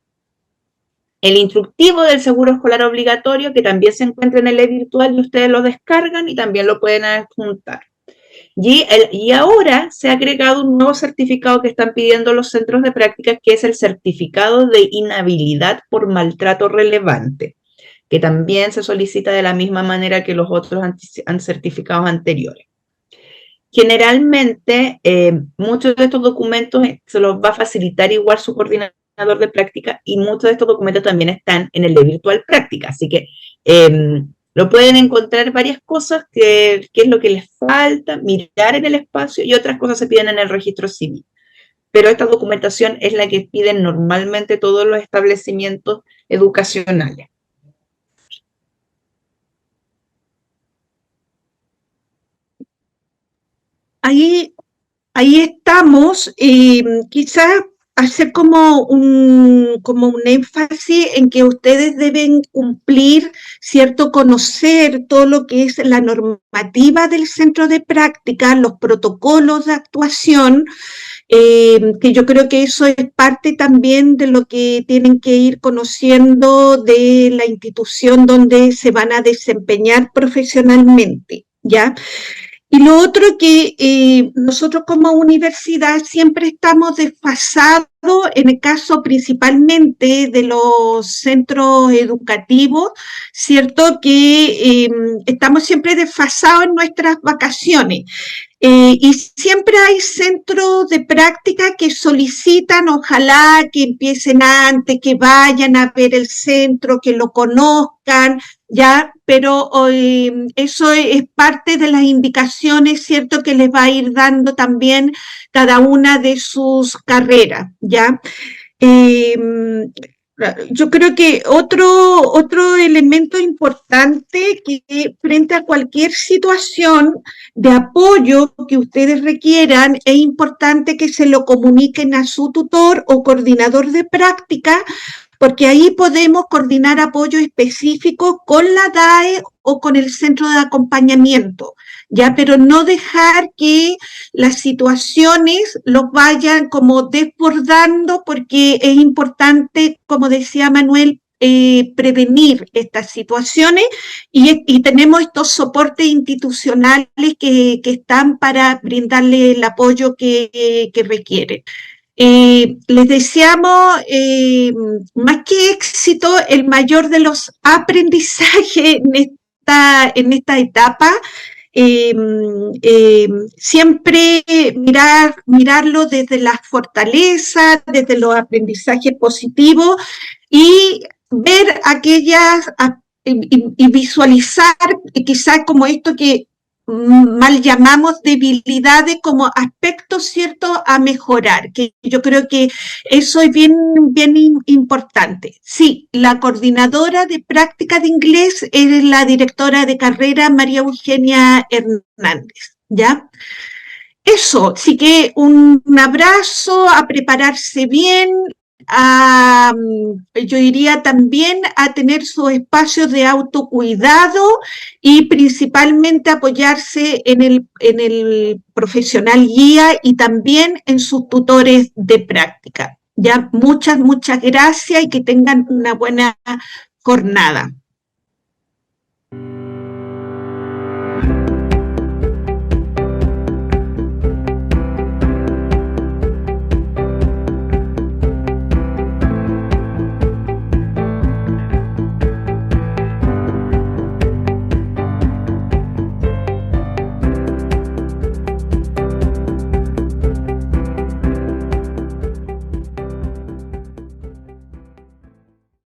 El instructivo del seguro escolar obligatorio, que también se encuentra en el e-virtual y ustedes lo descargan y también lo pueden adjuntar. Y ahora se ha agregado un nuevo certificado que están pidiendo los centros de prácticas, que es el certificado de inhabilidad por maltrato relevante, que también se solicita de la misma manera que los otros certificados anteriores. Generalmente, muchos de estos documentos se los va a facilitar igual su coordinador de práctica y muchos de estos documentos también están en el de virtual práctica, así que lo pueden encontrar varias cosas, qué es lo que les falta, mirar en el espacio y otras cosas se piden en el registro civil. Pero esta documentación es la que piden normalmente todos los establecimientos educacionales. ahí estamos, quizás hacer como un énfasis en que ustedes deben cumplir, ¿cierto? Conocer todo lo que es la normativa del centro de práctica, los protocolos de actuación, que yo creo que eso es parte también de lo que tienen que ir conociendo de la institución donde se van a desempeñar profesionalmente, ¿ya? Y lo otro que nosotros como universidad siempre estamos desfasados, en el caso principalmente de los centros educativos, ¿cierto? Que estamos siempre desfasados en nuestras vacaciones. Y siempre hay centros de práctica que solicitan, ojalá que empiecen antes, que vayan a ver el centro, que lo conozcan, ya, pero eso es parte de las indicaciones, ¿cierto?, que les va a ir dando también cada una de sus carreras, ¿ya? Yo creo que otro elemento importante que frente a cualquier situación de apoyo que ustedes requieran, es importante que se lo comuniquen a su tutor o coordinador de práctica, porque ahí podemos coordinar apoyo específico con la DAE o con el centro de acompañamiento, ¿ya? Pero no dejar que las situaciones los vayan como desbordando, porque es importante, como decía Manuel, prevenir estas situaciones y tenemos estos soportes institucionales que están para brindarle el apoyo que requieren. Les deseamos más que éxito, el mayor de los aprendizajes en esta etapa. Siempre mirarlo desde las fortalezas, desde los aprendizajes positivos y ver aquellas y visualizar quizás como esto que mal llamamos debilidades como aspectos ciertos a mejorar, que yo creo que eso es bien importante. Sí, la coordinadora de práctica de inglés es la directora de carrera María Eugenia Hernández, ¿ya? Eso, sí que un abrazo, a prepararse bien, yo diría también a tener sus espacios de autocuidado y principalmente apoyarse en el profesional guía y también en sus tutores de práctica. Ya, muchas gracias y que tengan una buena jornada.